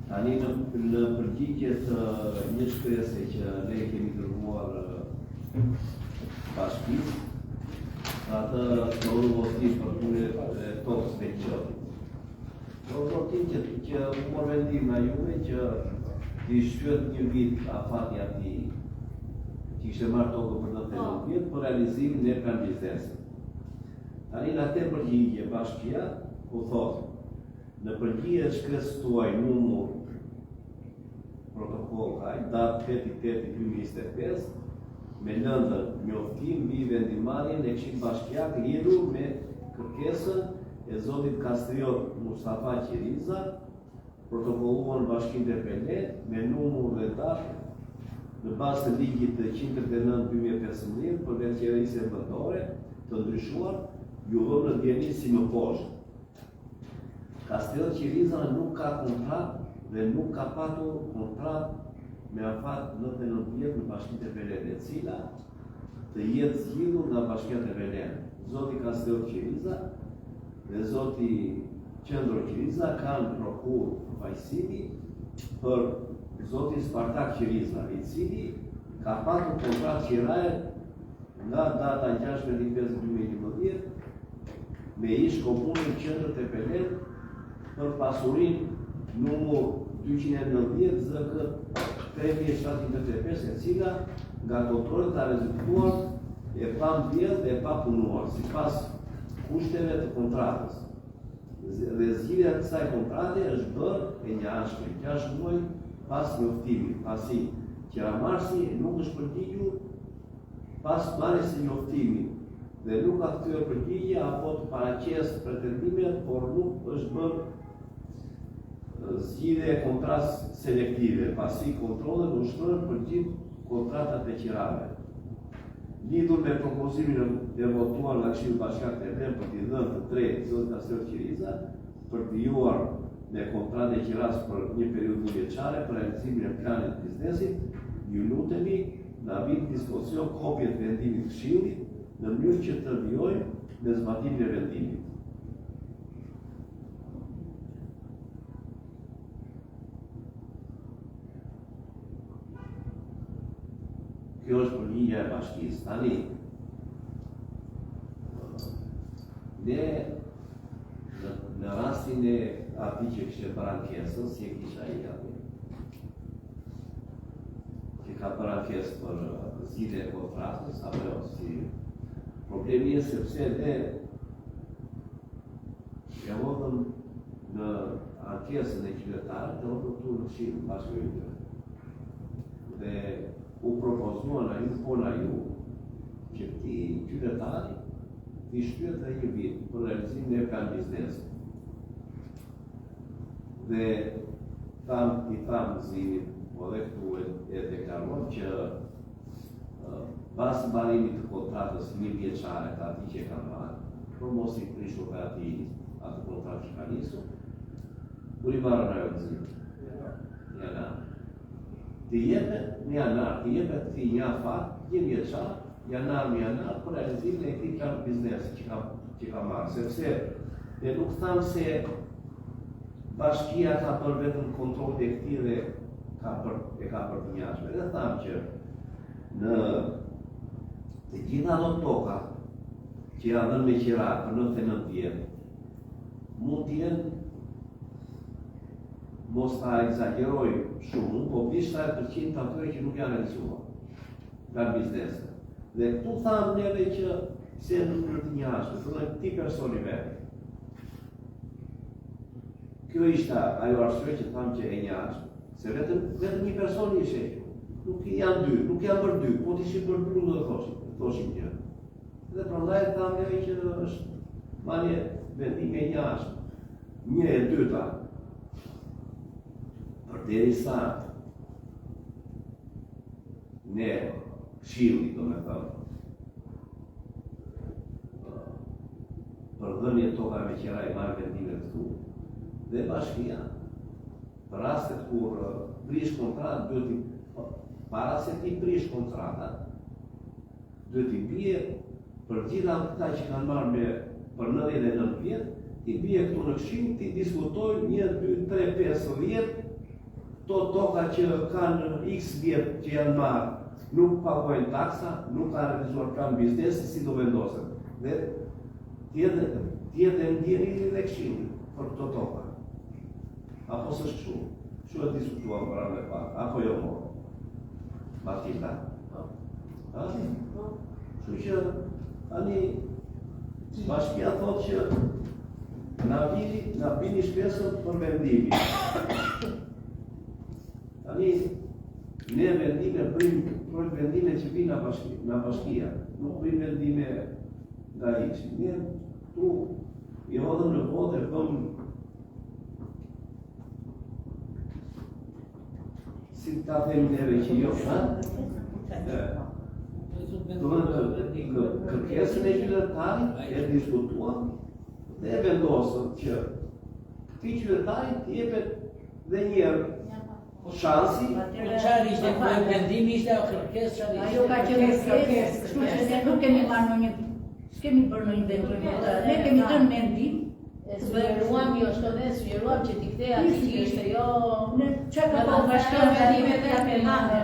Tani në përgjigje të një shkrese që ne kemi dërguar bashkisë, atë në votim për punë tokës të qëtë. Në votim që mor vendim na juve që t'i shqyët një vit afati ati që ishte marrë tokë për 99 vjet për realizimin e plan biznesit. Tani në atë përgjigje bashkia u thotë në përgjigje shkresës tuaj numër protokoll kaj, datë 8/8/2025, me lëndër njoftim mbi vendimarrjen e Këshillit Bashkiak lidhur me kërkesën e zotit Kastriot Mustafa Qiriza, protokolluar në Bashkinë Tepele me numër dhe datë në bazë të ligjit 139/2015 për veçërisje vendore të ndryshuar, ju dhënë në dieni si më poshtë. Kastriot Qiriza nuk ka kontratë dhe nuk ka patur kontratë me afat 99 vjet në Bashkinë Tepele, e cila të jetë zgjidhur nga Bashkia Tepele. Zoti Kastriot Qiriza dhe zoti Qendro Qiriza kanë prokur vajsimi për zoti Spartak Qiriza, i cili ka patur kontratë qiraje nga data 6/5/2011 me ish komunën Qendër Tepele për pasurinë numër 290 ZK 3735, e cila nga kontrollet ka rezultuar e pa mbjellë dhe e pa punuar, sipas kushteve të kontratës. Dhe zgjidhja e kësaj kontrate është bërë e njëanshme, 6 muaj pas njoftimit, pasi qiramarrësi nuk është përgjigjur pas marrjes së njoftimit dhe nuk ka kthyer përgjigje apo të paraqesë pretendimet, por nuk është bërë zgjidhje e kontratës selektive, pasi kontrollet ushtrojnë për gjithë kontratat e qirave. Lidhur me propozimin e votuar nga Këshilli Bashkiak të Tepele për t'i dhënë të drejtë zotit Kastriot Qiriza për krijuar me kontratë e qiras për një periudhë mëvjeçare për realizimin e planit të biznesit, ju lutemi na vini dispozicion kopje të vendimit të Këshillit në mënyrë që të vijojmë me zbatimin e vendimit. Kjo është përgjigja e bashkisë. Tani, ne në rastin e atij që kishte bërë ankesën, si e kisha i aty, që ka bërë ankesë për zgjidhje e kontratës, apo jo, si problemi është sepse ne e hodhëm në ankesën e qytetarët të hodhëm këtu në Këshillin Bashkëkombëtar. Dhe u propozuan a ju, pona ju, që ti qytetari t'i shtyhet dhe një vit për realizimin e plan biznesit. Dhe i tham zinit, po dhe këtu e deklaruar që pas mbarimit të kontratës një vjeçare të ati që e ka marrë, për mos i prishur për atë kontratë që ka nisur, kur i marrën ajo zinit. Janar. Të jepet në janar, të jepet të një afat, një vjeçar, janar për realizimin e këtij plan biznesi që ka marrë, sepse ne nuk thamë se bashkia ka për vetëm kontroll direktiv dhe e ka për të njashme. Dhe thamë që në të gjitha ato toka që janë dhënë me qira për 99 vjet, mund t'jenë, mos ta egzageroj shumë, po 27% të atyre që nuk janë realizuar nga biznese. Dhe këtu thamë neve që se nuk në të njashme, të ti personi vetë. Kjo ishte ajo arsye që thamë që e njashme, se vetëm një personi ishe kjo. Nuk janë dy, nuk janë për dy, po t'ishin për dy do të thoshim një. Dhe prandaj thamë neve që është marrje vendime e njashme. Një e dyta, përderisa ne Këshilli, do me thëmë, për dhënje toka me qira i marrë vendime këtu, dhe bashkia, për rastet kur prish kontratë, para se ti prish kontrata, duhet i bie për gjitha këta që kanë marrë për 99 vjet, ti bie këtu në Këshill, ti diskutojnë 1, 2, 3, 5 vjet, to toka që kanë X vjet që janë marrë, nuk pagojnë taksa, nuk kanë realizuar plan biznesi, si do vendosen. Dhe tjetë ndjeni dhe Këshilli për këto toka. Apo së shkëshu? Kështu e diskutuam për anë e parë, apo jo mo? Matilda? Kështu që, tani, bashkia thot që na bini shpesën për vendimi. Tani, ne vendime bëjmë për vendime që vinë nga bashkia, nuk bëjmë vendime nga iqë. Ne tu i hodhëm në botë e bëm si ta them neve që jo, kërkesën e qytetarit e diskutuam dhe vendosën që këtij qytetarit jepet dhe njerë shansi. Çfarë ishte vendimi, ishte kërkesë, çfarë ishte? Ajo ka qenë kërkesë, kështu që ne nuk kemi marrë në një, s'kemi bërë në një vendim. Ne kemi dhënë mendim. Sugjeruam jo shto dhe sugjeruam që t'i kthej aty që ishte jo. Ne çka ka bashkë vendimet e penale.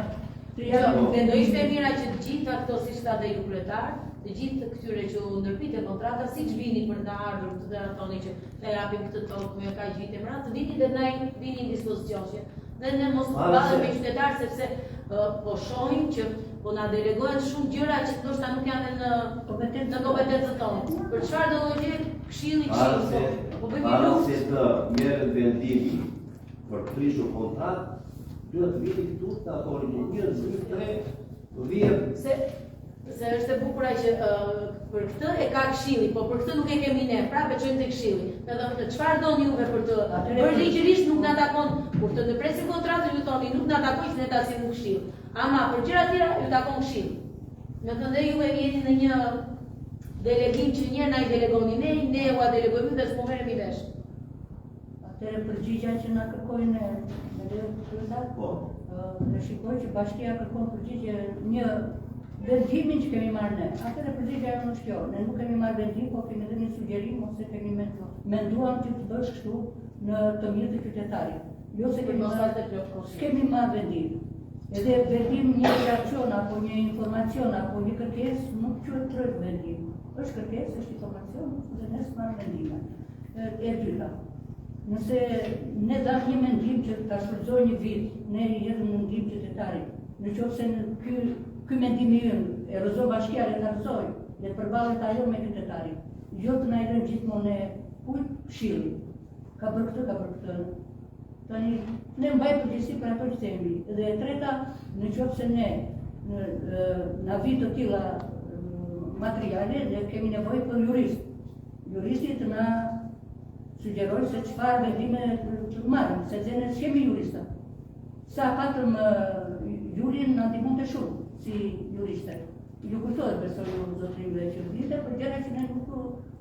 Do ishte mira që të gjitha këto si shta dhe ju kryetar, të gjithë këtyre që u ndërpite kontrata, siç vini për të ardhur të dhe thoni që të japim këtë tokë me kaq vite më radhë, të vini dhe na vini në dispozicion që dhe ne mos bëhet me qytetarë sepse po shohim që po na delegohen shumë gjëra që ndoshta nuk janë në kompetencën tonë. Për çfarë do të jetë Këshilli po bëjmë luftë se të merret vendimi për të prishur kontratë, duhet të vini këtu të thoni 1, 2, 3, 10. Se është e bukur që për këtë e ka Këshilli, po për këtë nuk e kemi ne, prapë çojmë te Këshilli. Edhe çfarë doni juve për të? Përligjërisht nuk na takon kur të ndërpresim kontratën, ju thoni nuk na takon që ne ta sillim Këshill. Ama për gjëra të tjera ju takon Këshilli. Me të ndër ju e jeni në një delegim që njëherë na i delegoni ne u delegojmë dhe s'po merremi vesh. Atëherë përgjigja që na kërkojnë në kryetar, ne shikoj që bashkia kërkon përgjigje një vendimin që kemi marrë ne. Atëherë përgjigja jonë është kjo. Ne nuk kemi marrë vendim, po kemi dhënë një sugjerim ose kemi menduar që të bësh kështu në të mirë të qytetarit. Jo se kemi marrë vendim. Edhe vendim një reakcion apo një informacion apo një kërkesë nuk quhet projekt vendim. Është kërkesë, është informacion dhe ne s'marrë vendime. E dyta. Nëse ne dam një mendim që ta shfrytëzojë një vit, ne i jepim mendim qytetarit. Nëse në ky mendim i ynë e rrëzon bashkia le ta rrëzoj, le të përballet ajo me qytetarin. Jo të na i lënë gjithmonë kujt Këshilli. Ka bërë këtë, ka bërë këtë. Tani ne mbajmë përgjegjësi për ato që themi. Dhe e treta, nëse ne na vijnë të tilla materiale dhe kemi nevojë për jurist. Juristi të na sugjerojë se çfarë vendime të marrim, sepse ne s'kemi jurista. Sa patëm jurin na ndihmon të shumë si juriste. Ju kuptohet besoj ju zotërinjve që vite për gjëra që ne nuk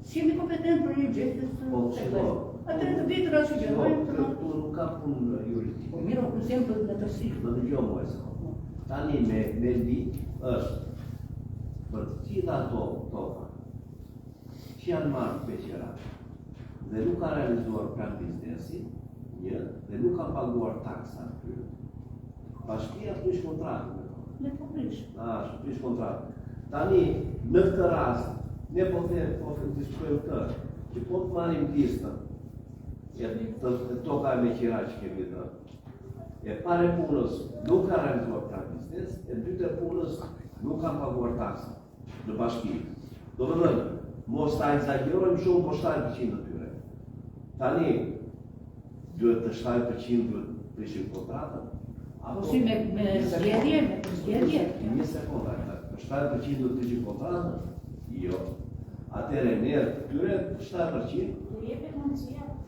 s'kemi kompetent për një gjë të atëherë të vitë na sugjerojnë të nuk ka punë juridike. Po mirë, për shembull në tërsi. Më dëgjoj mua se. Tani me vendim është për të gjitha ato toka që janë marrë peqera dhe nuk ka realizuar plan biznesi, dhe nuk ka paguar taksa aty. Bashkia prish kontratën. Ne po prish. Prish kontratën. Tani në këtë rast ne po të diskutojmë këtë, që po të marrim listën të toka me qira që kemi dhënë. E pare punës nuk ka realizuar plan biznes, e dytë punës nuk ka paguar taksa në bashki. Do të thënë, mos ta egzagerojmë shumë po 7% të tyre. Tani duhet të 7% duhet të prishim kontratën. Po si me zgjedhje, me zgjedhje. Një sekondë, 7% duhet të prishim kontratën? Jo. Atëherë ne këtyre 7%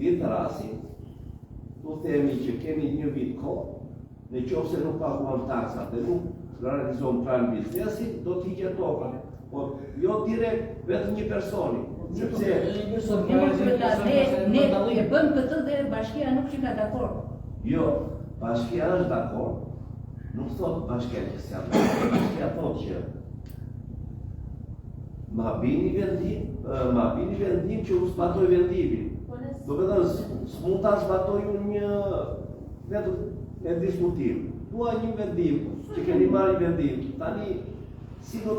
ti të rasi, do themi që kemi një vit kohë, në qoftë se nuk paguam taksat dhe nuk realizojmë plan biznesi, do t'i hiqet toka. Po jo direkt vetëm një personi. Sepse ne e bëm këtë dhe bashkia nuk që ka dakord. Jo, bashkia është dakord. Nuk thot bashkia që s'jam dakord. Bashkia thot që ma bini vendim që u zbatoj vendimin. Do të thënë, s'mund ta zbatoj unë një vetëm me diskutim. Dua një vendim, që keni marrë një vendim. Tani, si do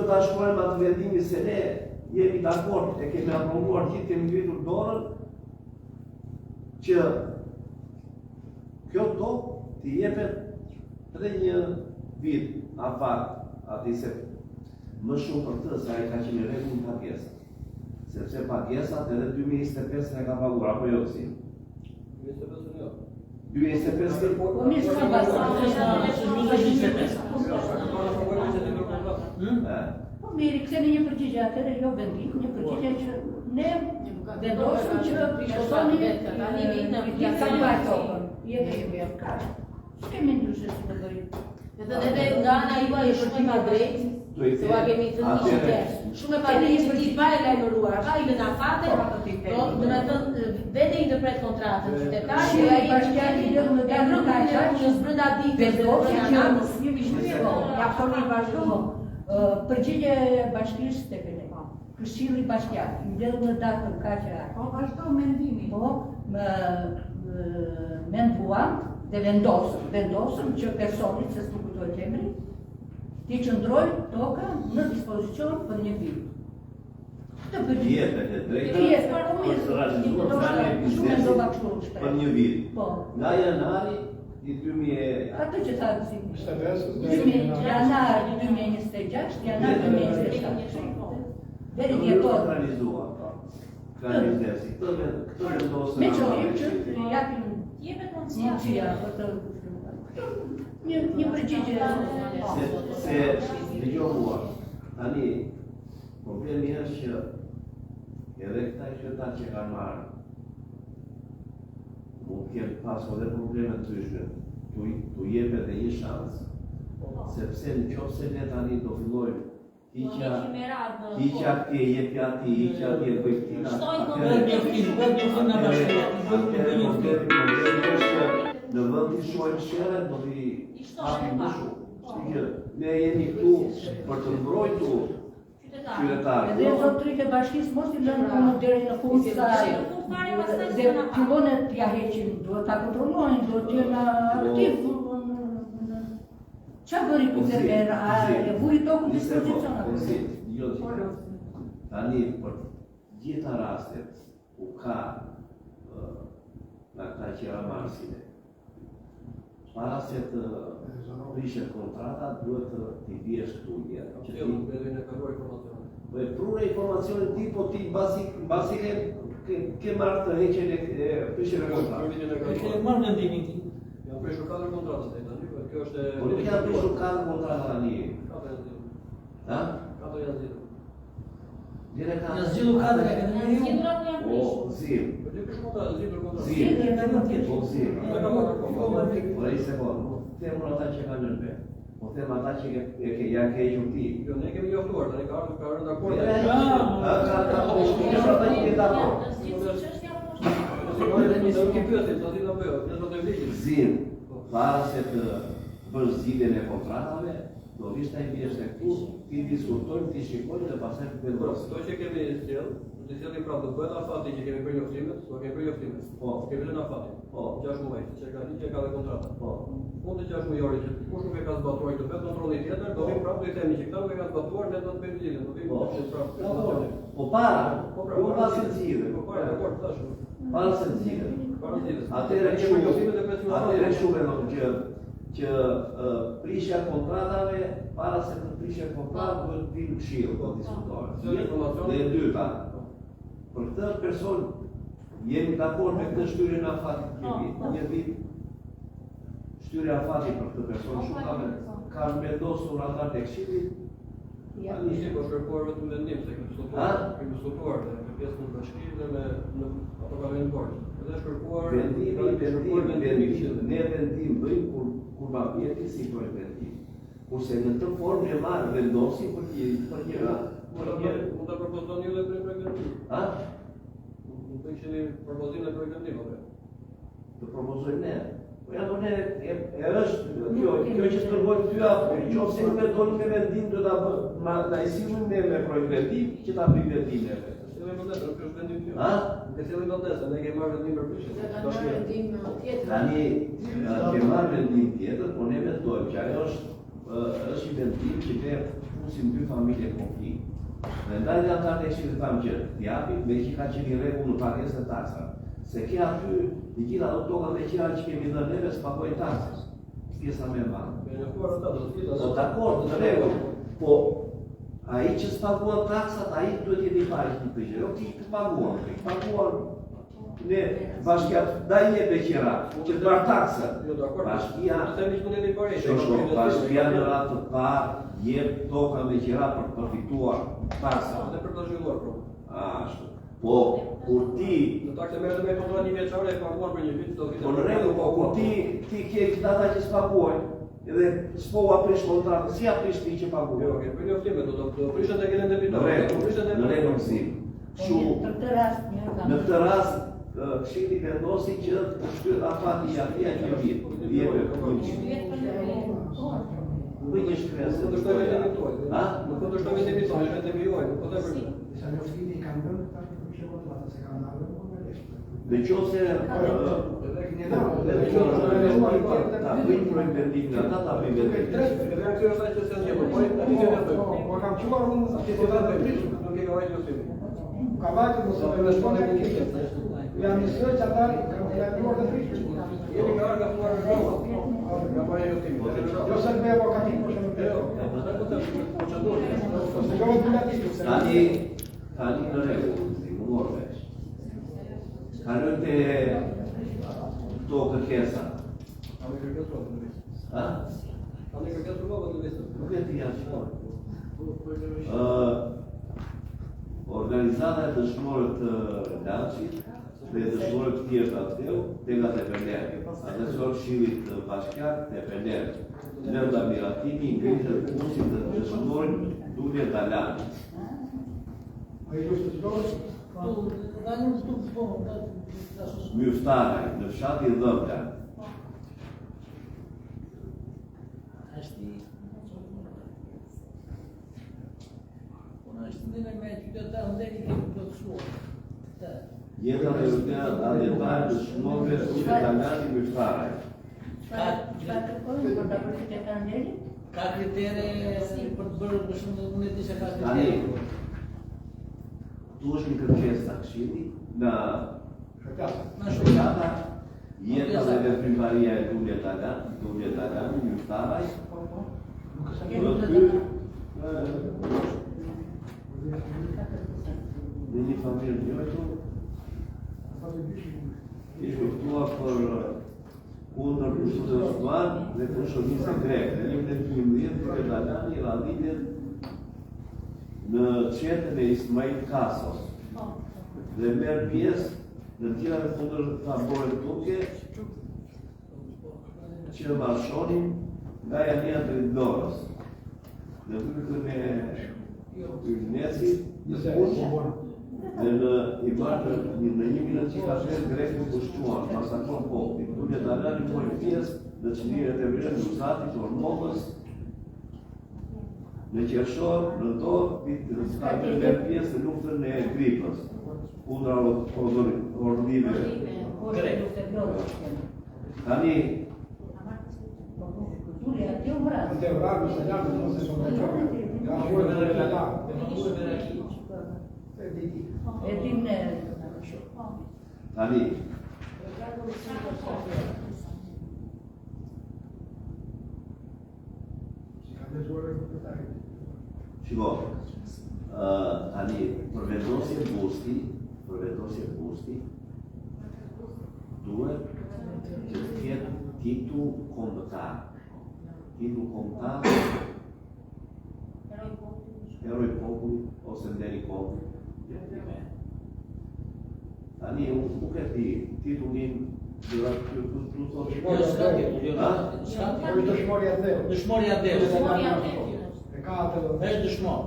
ta shkruajmë atë vendimin se ne jemi dakord, e kemi aprovuar gjithë, kemi ngritur dorën që kjo tokë t'i jepet edhe një vit afat atij se më shumë për të se ai ka qenë rregull pagesa. Sepse pagesat edhe 2025 ne ka paguar, apo jo si? 2025 jo. 2025 Po mirë s'ka bazë. Po mirë, ktheni një përgjigje atëherë jo vendim, një përgjigje që ne vendosëm që personi i ka bërë tokën. Jemi ka. S'kemi ndryshe si të bëjmë. Edhe nga ana juaj është shumë e padrejtë, se ua kemi të një shumë e padrejtë që ti pa e lajmëruar, pa i lëna fate, do me thënë vete interpret kontratën qytetare, Shi ai bashkiati dhe më ka grupin e punës brenda ditës, ja thoni vazhdo. Përgjigje e bashkisë tek ne. Këshilli bashkiak, mbledh në datën kaq e aq. Po vazhdo mendimi. Po, menduam dhe vendosëm që personit, se s'u kujtohet emri, t'i qëndroj toka në dispozicion për një vit. Këtë përgjigje. Për një vit. Po. Nga janari i 2000. Atë që tha si. Janar 2026, janar 2027. Deri dhjetor. Këtë vendosëm. Me qëllim që japim mundësia për të një përgjigje. Se dëgjohua, tani problemi është që edhe këta qytetar që kanë marrë mund kemë pasur edhe probleme të tyre, tu jepet edhe një shansë, sepse në qoftë se ne tani do fillojmë hiqja këtje, jepja ati, hiqja atje, bëjtina. Në vend të shojmë shere, do t'i hapim më shumë. Ne jemi këtu për të mbrojtur qytetarët. Edhe zotërit e bashkisë mos i lënë në deri në fund sa dhe fillonet t'ja heqin, duhet ta kontrollojnë, duhet t'jenë aktiv. Qa bëri këtë e vuj tokën dispozicion? Tani, për gjitha rastet, u ka nga këta qera marsime. Para se të prishet kontrata, duhet të t'i bjesh këtu njerë. Prune informacionin ti, po ti basi ke marrë të heqen e prishet e kontrata. Ke marrë vendimin ti? Jam prishur 4 kontrata të kjo është... Po nuk janë prishur 4 kontrata tani. 4 janë zhjitur. Ha? 4 janë zhjitur. Janë zhjitur 4 e këtë në ju? O, zhjim. Po i sekund, temur ata që kanë nërbe. Po tem ata që ja ke hequr ti. Jo, ne kemi njoftuar, tani ka ardhur dakord. Zim, para se të bësh zgjidhjen e kontratave, do vish ta i biesh tek tu, ti diskutojmë, ti shikojmë dhe pastaj të vendosim. Kto që kemi sjell, do të sjellim prapë të bëhet afati që kemi bërë njoftimet, do kemi bërë njoftimet. Po, kemi lënë afati. Po, 6 muaj, që ka ditë që ka dhe kontrata. Po, fund të 6 muajore që kush nuk e ka zbatuar këtë vetë kontrolli tjetër, do vim prapë do i themi që këta nuk e kanë zbatuar, ne do të bëjmë zgjidhjen, do vim prapë. Po para, po pas së zgjidhjes. Po para, dakord, tash. Para së zgjidhjes. Atëherë shumë që prishja kontratave, para se të prishja kontratave, duhet të vinë këshillë, do të diskutohet. Dhe e dyta, për këtë person, jemi dakord me këtë shtyrin afatit kemi, një vit, shtyri afatit për këtë person, shumë kanë vendosur ata tek këshillit. Ishte po shkërpuar vetëm vendim, se kemi diskutuar dhe me pjesën në bashki dhe me ato ka vendin bord. Edhe shkërpuar vendim, ne vendim bëjmë kur ma vjeti si për vendim. Kurse në të formë e marë vendosi për një ratë. Mund të propozon ju dhe për vendim? Ha? Mund të isheni propozim dhe për vendim, ope? Të propozojmë ne. Ja donë është kjo që shpërgoj ty apo nëse nuk e doni me vendim do ta na isillim me projektim që ta bëjmë vendimin. Edhe vërtet është vendim ty. Ha? Me cilin vërtet, ne kemi marrë vendim për prishjen. Tani kemi marrë vendim tjetër, por ne mendojmë që ajo është i vendim që ne fusim dy familje konflikt. Dhe ndaj dhe ata të që thamë që t'japim me që ka qenë i rregull në pagesë të taksave. Se ke aty, i kila do toka me qira që kemi dhe neve s'pagojnë taksës. Pjesa me banë. Po dakord, në rregull. Po ai që s'paguan taksat, ai duhet jeti pari që të gjë. Jo ti të paguan. Ne bashkia daj një beqira që të marrë taksat. Bashkia në ratë të parë jep toka me qira për të përfituar taksat. Dhe për të zhvilluar pro. Ashtu. Po, kur ti... Në takse merë dhe me kontrola një vjeçare e paguar për një vit, do vite... Po në rregull, po kur ti ke data që s'paguajnë, edhe s'po aprish kontratën, si aprish ti që paguajnë? Jo, për një oftime, do prishet e kene Në rregull, si. Në këtë rast, këshilli vendosi që të shtyhet afati jafia një vit. Bëj një shkresë. Nuk është vendimi tuaj. Ha? Nuk është vendimi tuaj, është vendimi juaj, nuk po të përgjë. Sa në oftimi kanë dhënë këta të përshë kontrata, se kanë dhënë po me leshtë. Dhe qose... Ta bëjnë projekt vendim nga ta bëjnë vendim. Edhe në kjo është ajtë të se njëmë, po kam quar unë të të të prishë, nuk e ka vajtë oftimi. Ka vajtë nëse me nështone me kike. Jam njësë që ata kanë januar të prishë. Jemi ka arë ka fuar në rrëma, ka pare një oftimi. Jo se me avokatik, po shumë të Tani në rregull, më morë veç. Kalojmë te këto kërkesa. A me kërkes rrëma në vistë? Ha? A me kërkes rrëma në vistë? Nuk e ti janë shmorë. Organizata e dëshmorët të Laçit dhe dëshmorët tjerë të Afteu, tega të Perlerë. Adesor Këshillit të Bashkiak të Perlerë. Lënda miratimi, ngritër të punësit të dëshmorën Dulje Dalani. Myftaraj, në fshati Dhëmbla. Jeta dhe rrëtja adjetarë të shmove Dulje Dalani Myftaraj. Ka kritere për të bërë për shumë unë e di se ka Tani, kritere. tu është një kërkesë të Këshilli nga Na shkata, jeta dhe veprimaria e Dulje Dalani Myftaraj. Në një familë njëjtu, ishte ftuar për kundër Kushtit Osman dhe për shoqërisë greke. Në 1911 Dulje Dalani radhitet në qetën e Ismail Kasos dhe merr pjesë në tjera kundër taborët turke që marshonin nga Jania Drindorës në fyrkën e Ylnesit dhe në i marrë në 1903 greku pushtuan, masakron popin. Dulje Dalani mori pjesë në çliret e vrejnë në Usatit, Ormovës, në Qershor, në Dorë, ka merr pjesë në luftën e Gripës, kundra ordinëve greke. Tani, tani, shiko, tani, për vendosje busti, duhet që të ketë titull kombëtar. Titull kombëtar, heroj popullit ose nderi kombit. Tani, unë nuk e di titullin Dëshmorja dheu. Dëshmorja dheu. Është dëshmor.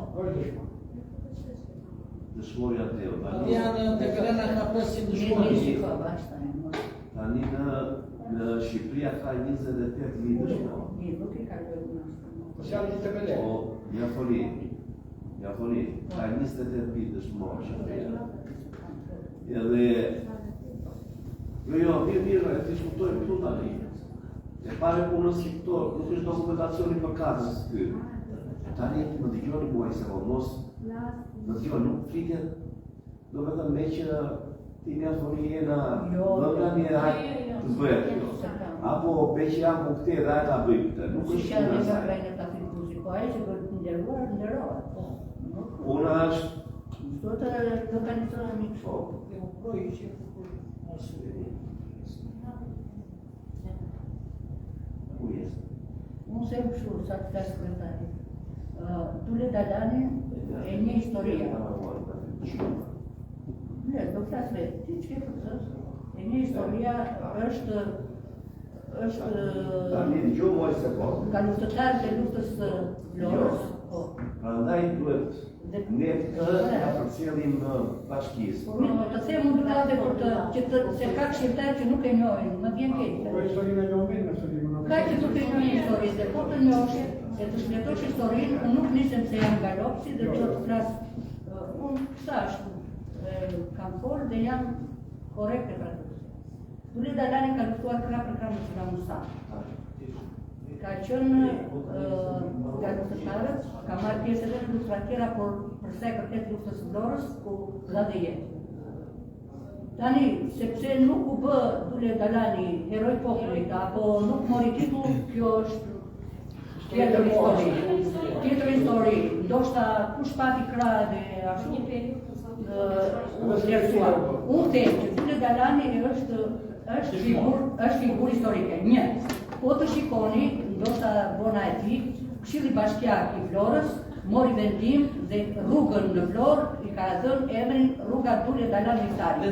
Dëshmorja dheu. Janë të grena ka presin dëshmorja. Tani në Në Shqipëria ka 28 lidhësh mo. Nuk e kaloj unë. Po janë të pële. Po, ja thoni, ka 28 lidhësh mo në Shqipëria. Edhe, jo, mirë, e të diskutojmë këtu tani. E pare punës si këto, nuk është dokumentacioni për katës këtu. Tani, më dëgjoni muaj se mos, më dëgjoni, nuk flitet, do me thëmë me që ti nga thoni jena, vëmra një hajtë të bëhet kjo. Apo me që jam po këte dhe hajtë a bëjë këte, nuk është që janë nga krajnë të afirmuzi, po aje që bërë të nderohet. Una është... Do të organizohen një kështu. Unë se më kështu, sa të ka sekretari. Tule Dalani e një historia. Ne, do flasë vetë, ti që ke përësës? E një historia është Tani, gjumë moj se po. Ka luftëtarë të luftës Vlorës. Prandaj duhet ne të përcjellim bashkisë. Të them unë duhet se ka shqiptarë që nuk e njohin, më vjen keq. Po historinë e njohin, në historinë. Ka që nuk e njohin historinë, dhe po të njohësh e të shpletosh historinë, unë nuk nisem se jam nga Lopsi dhe do të flas. Unë thash, kam folë dhe jam korrekte pra të. Tule Dalani ka luftuar krah për krah me Sula Musa. Ka qenë nga luftëtarët, ka marrë pjesë edhe në luftra tjera, por përsa e përket luftës Vlorës, ku dha dhe jetë. Tani, sepse nuk u bë Tule Dalani heroj popullit, apo nuk mori titull, kjo është tjetër histori. Ndoshta kush pati krah dhe ashtu u vlerësuar. Unë them që Tule Dalani është figur historike. Një, po të shikoni, ndoshta bona e tij, Këshilli Bashkiak i Vlorës mori vendim dhe rrugën në Vlorë i ka dhënë emrin rruga Tule Dalani Mitali.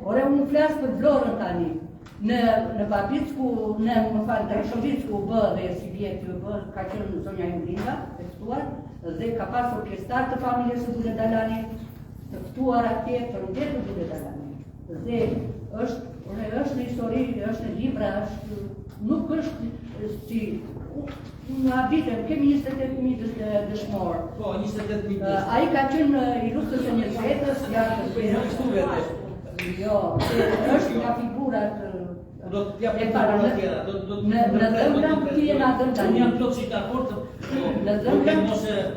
Ore unë flas për Vlorën tani. Në Babicku, në Treshovicku bë dhe si vjetë bë, ka qenë në zonja Jumringa, të ftuar, dhe ka pas orkestar të familjes së Tule Dalani, të ftuar atje për ndetur Tule Dalani. Dhe është në histori, është në libra, nuk është si... Në habitem, kemi 28.000 dëshmorë. Po, 28.000. A i ka qenë i luftës e një vetës, jo, është nga figurat do të t'ja për të tjera. Në dëmbran ti e nga dëmbran. Unë jam plot si dakord,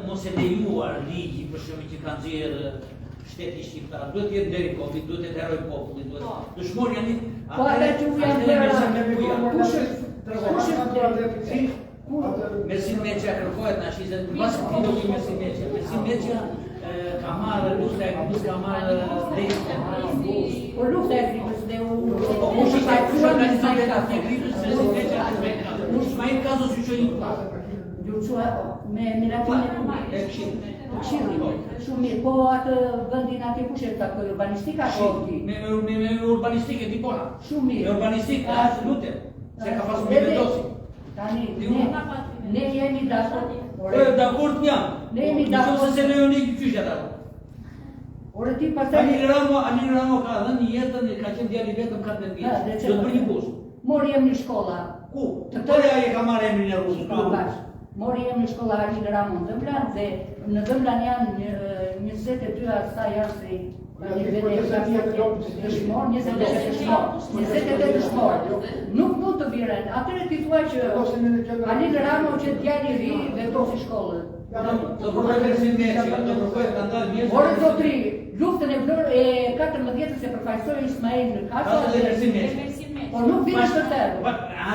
mos e lejuar ligji për shumë që kanë zirë shteti shqiptar. Duhet jetë deri popullit, duhet jetë heroj popullit, dëshmor janë... Po, edhe që u janë Mersin Meqja kërkohet në shizet, masë të do ki Mersin Meqja. Mersin Meqja ka marrë lufta e Kripës, ka marrë lejtë. Po lufta e Kripës dhe u... Po kush i ka kërkuar në lufta e Kripës, Mersin Meqja kush ma i kazo që që një pa. Me miratinë e Këshilli. Shumë mirë, po atë vëndin atje kush e të urbanistika shqipti? Me urbanistike di pona. Shumë mirë. Me urbanistika ashtë lutem, se ka pasu me vendosi. Tani, ne jemi dakord. Dakord jam. Ne jemi dakord. Nëse se Leoni qyshja dakord. Ore ti pasaj... Anil Ramo ka dhe një jetën, ka qenë djali vetëm 14 vjetë. Do të për një kusht. Mori jem një shkolla. Ku? Tërja e ka marrë emrin e rrugës. Mori jem një shkolla Anil Ramo në Dëmblan dhe në Dëmblan janë 22 asa janë se dëshmor. Nuk mund të viren. Atëre ti thua që Anil Ramo që djali ri vendosi shkollën. Do përkojt Mersin Meqja, do përkojt të ndalë mjesë... Ore zotri, luftën e Vlorë e 14 se përfaqësoi Ismail në Kaso dhe Mersin Meqja. Por nuk vjen të tërë. A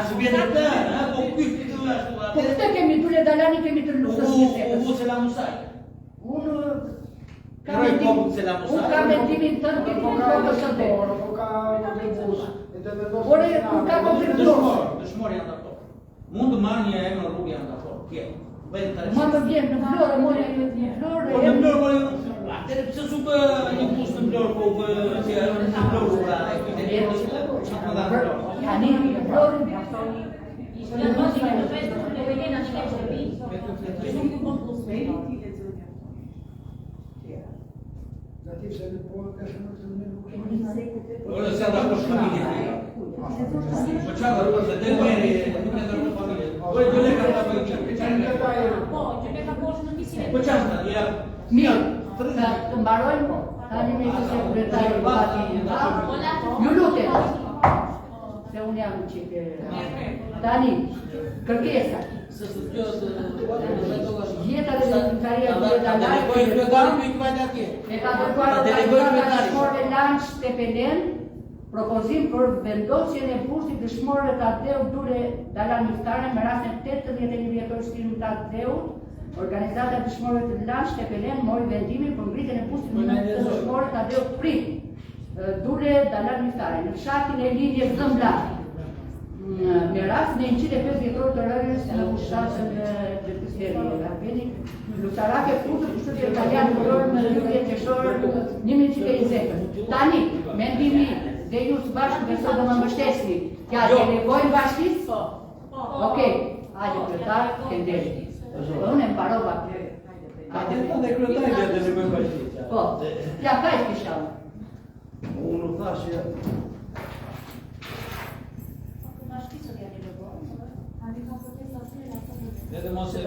së vjen të tërë, po këtë të ashtu Po këtë kemi Tule Dalani, kemi të luftës një setës. Unë se la Musaj. Unë kam mendimin tënë të nuk ka të sënde. Ore, kur ka konfliktuar. Dëshmor janë dakord. Mund të marrë një emër rrugë janë dakord. Ma të vjen në Vlorë, mori një Vlorë... Po në Vlorë, mori... Atere pëse su për një pusë në Vlorë, po për... Si ajo në Vlorë, pra... Ani, në Vlorë... Ora se anda por famiglia. Po çfarë rrugë se del meri, nuk e ndërton familjen. Po Gjoleka ka bëjë çfarë? Po, Gjoleka poshtë në misinë. Po çfarë? Ja. Mirë, të mbarojmë, tani me të sekretari ju lutem, se unë jam qike. Tani, kërkesa. Jeta dhe sekretariat dhe dalar, e ka dërguar dëshmorëve Lanç Tepelen, propozim për vendosjen e bursit dëshmorëve të Tadeu Dure Dalar Miftare me rastin 81 vjetor shtirin të Tadeut. Organizata e dëshmorëve të Lanç Tepelen mori vendimin për ngritjen e bursit të dëshmorëve të Tadeu Dure Dalar Miftare në fshatin e linjes Zëmbla. Me rast në 105 vjetor të rërjes në fshatën e Gjepisteri, Lusarake Futë, Kushtëtje Italian Kolor në rrugë qeshore 1120. Tani, mendimi dhe ju së bashku besoj do më mbështesni. Kja delegojnë bashkisë? Po. Okej, hajde kryetar, kënderi. Unë e mbarova. Hajde dhe kryetari dhe delegojnë bashkisë. Po, ja ka e kisha. Unë thashë Edhe mos e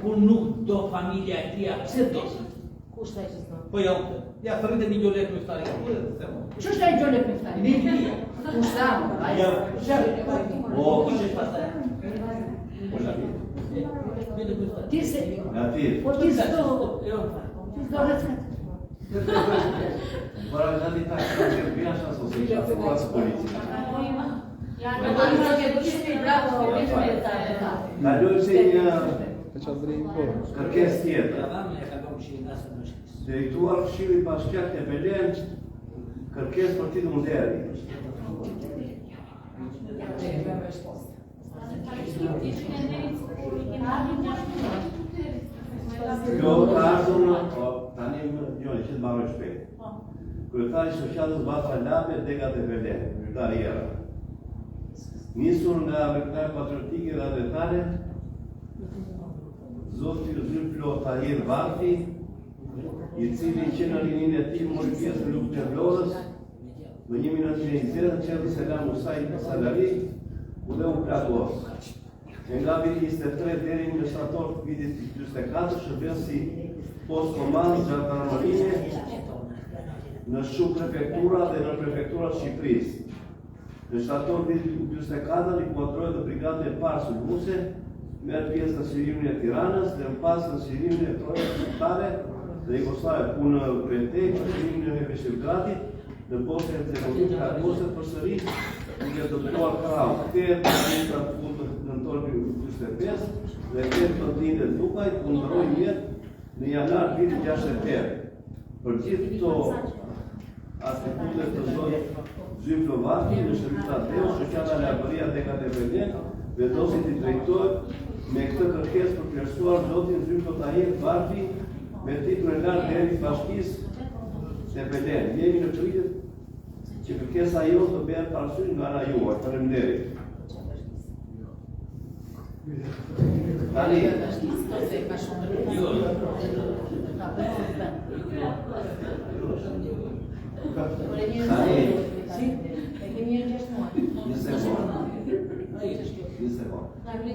Kur nuk do familja e tia, pse do? Kushta e që s'do? Po jo, ja të rritë një Gjolek Miftari, ku dhe të themo? Që është e Gjolek Miftari? Një një. Kushta? Ja, o, kushtë pastaj? Po shakit. Ti se... Po ti s'do... Ti s'do recet. Por a gati ta që bia shansë ose që atë klasë polici. Kaloj se një kërkes tjetër. Drejtuar Fshirit Bashkiak Tepelen, kërkes për titull deri. Kjo të ardhur, tani njoni që të baroj shpejt. Kryetari Shoqatës Batra Lape, Dega Tepelen, kryetari era. Nisur nga Vektar Patriotike dhe Adretare, Zoti Zyflo Tahir Varfi, i cili që në rinin e ti mori pjesë në luftën e Vlorës, në 1920 qëllë Selam Usaj Salari, u dhe u platuos. Nga viti 23 deri në shtator vitit 24, shërbën si post komandë gjandarmarine në shumë prefektura dhe në prefektura Shqipërisë. Në shtator vitit 24 i kuadrojë dhe brigadën e parë sulmuese, merr pjesë në sirimin e Tiranës dhe më pas në sirimin e trojës shqiptare dhe Jugosllave punë Betej, në sirimin e Beşevgradit, në Bosnjë e Hercegovinë, ka Kosovë përsëri, duke dëptuar krau 8 në punë në nëntor 25 dhe 8 pëndinë e Dukaj, punëroi jetë në janar vitit 68. Për gjithë këto atributet të zonë Zyflo Varfi, në shërbim Tadeu, Shoqata Labëria Dega Tepelen, vendosi të drejtohet me këtë kërkesë për plotësuar zotin Zyflo Tahir Varfi me titull e lartë deri Bashkisë Tepelen. Jemi në pritje që kërkesa jote të bëhet parasysh nga ana juaj. Faleminderit. Tani.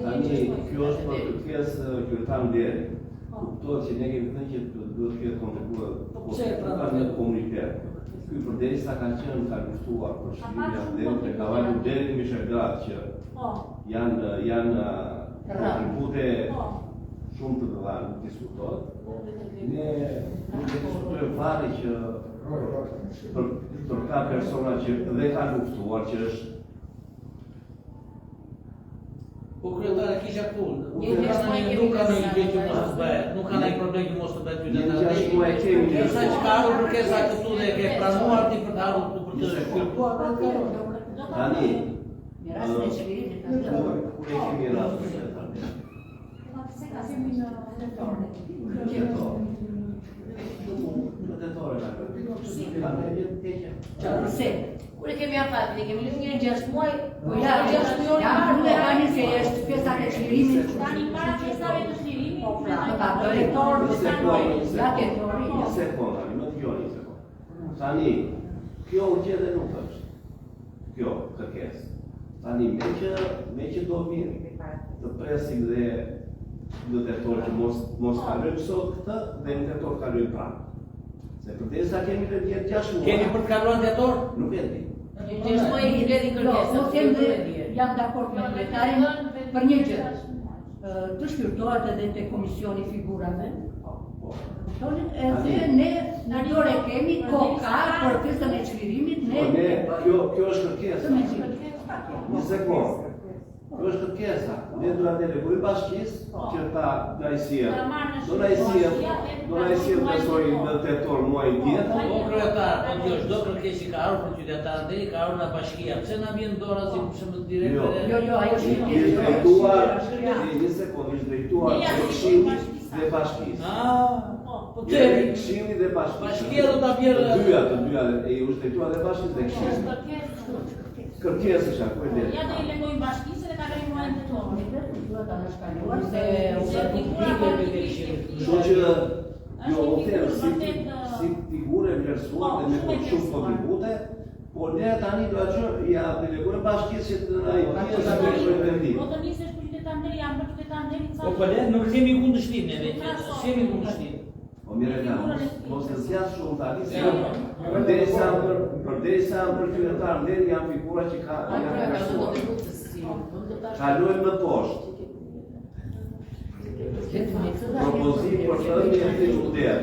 Tani, kjo është për kërkesë kryetar deri. Kuptohet që ne kemi thënë që duhet të ketë kontribuar në komunitet. Ky përderisa ka luftuar për shërimin e Derut e Kavallu deri në Beşevgrad që janë kontribute shumë të mëdha, nuk diskutohet. Ne nuk diskutojmë fare që për ka persona që dhe ka luftuar që është. Po kryetare kisha punë. Nuk ka në ide që mos të bëhet, nuk ka ndonjë problem që mos të bëhet qytetare. Sa që ka ardhur kërkesa këtu dhe e ke pranuar ti për të ardhur për të shkëlqyer. Tani, Kur e kemi rastë se ta ne. Kur e kemi afat, ne kemi lënë 6 muaj, Po ja, unë tani se është pjesa e çlirimit. Tani para pjesave të çlirimit, Një sekundë, më dëgjoni një sekundë. Tani, kjo urgjente nuk është. Kjo kërkesë. Tani me që do mirë të presim dhe në tetor që mos kalojmë sot këtë dhe në tetor kalojmë pranë. Se përdesa kemi të djetë 6 muaj. Kemi për të kaluar tetor? Nuk e di. 6 muaj i vledi kërkesa. Jam dakord me kryetarin për një gjë. Të shpirtohet edhe te komisioni figurave. Edhe ne natore kemi koka për pjesën e çlirimit ne. Kjo është kërkesa. Një sekundë. Kjo është kërkesa. Ne do ta delegojmë bashkisë që ta do na sjellë besoj në tetor muaj tjetër. Po kryetar, po jo çdo kërkesë ka ardhur për qytetarët deri ka ardhur nga bashkia. Pse na vjen dora si për shembull direkt? Jo, ajo është një sekondë, është drejtuar Këshillit dhe bashkisë. Po çeli Këshilli dhe bashkisë. Bashkia do ta bjerë Të dyja, e është drejtuar dhe bashkisë dhe Këshillit. Kërkesë është apo e Ja do i lëngojmë bashkisë dhe kalojmë muajin e tonë. Kështu që jo ofero si figure vlerësuar dhe me shumë kontribute, por ne tani do ja delegojmë bashkisë që të na jepë sa më shumë vendim. Po të nisesh për qytetarë, jam për qytetarë. Po ne nuk kemi kundërshtim ne, kemi kundërshtim. Po mire nga, mos të zjatë shumë tani, se përderisa për qytetarë nërë janë figura që janë vlerësuar. Kalojmë në poshtë. Propozim për thënie të qytetarë.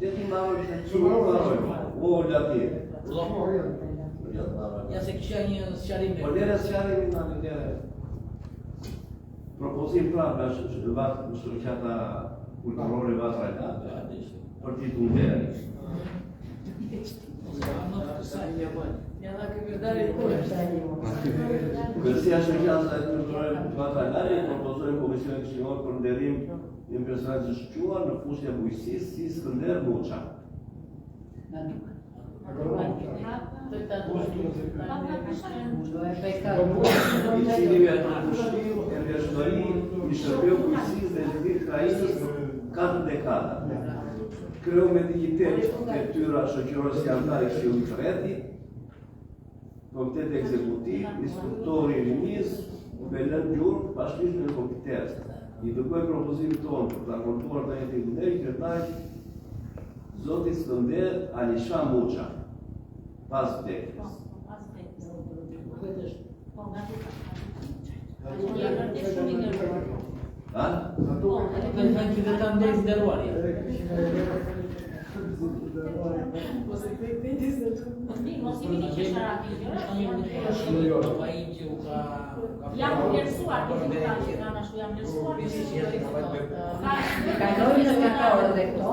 Ti marrë që të o lati. Ja se kisha një sqarim. Po lere sqarimin në lere. Propozim prapë është vatë në shoqata kulturore vatë rajta për titull lere. Kërësia shoqata kulturore vatë rajta propozojnë Komisionin Këshillor për nderim një personazh të shquar në fushën e bujqësisë si Skënder Muça. I cili me atë pushtim e ndërshmëri i shërbeu bujqësisë dhe zhvillimit krajinës 4 dekada. Kreu me digjitet e tyra shoqërore si antar i Këshillit të Rreti, Komitet Ekzekutiv, Instruktori i Rinis, Belen Gjurk, bashkisht me Komitet. I dërgoj propozimin tonë për të akorduar të jetë i ndërë kryetar Zoti Skënder Alisha Muça, pas vdekjes. Ha? Në qytetar ndërë nderuar. Mos i vini që sharati, jam vlerësuar të qytetarë që kanë ashtu jam vlerësuar. Kalojnë në tetor dhe këto.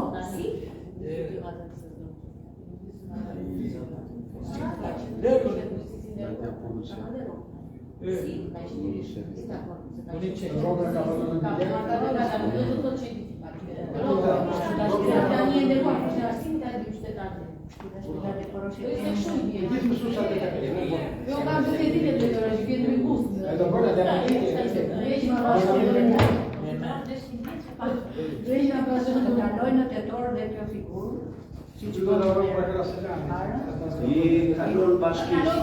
Kalojnë në tetor dhe kjo figurë. I kalon bashkisë.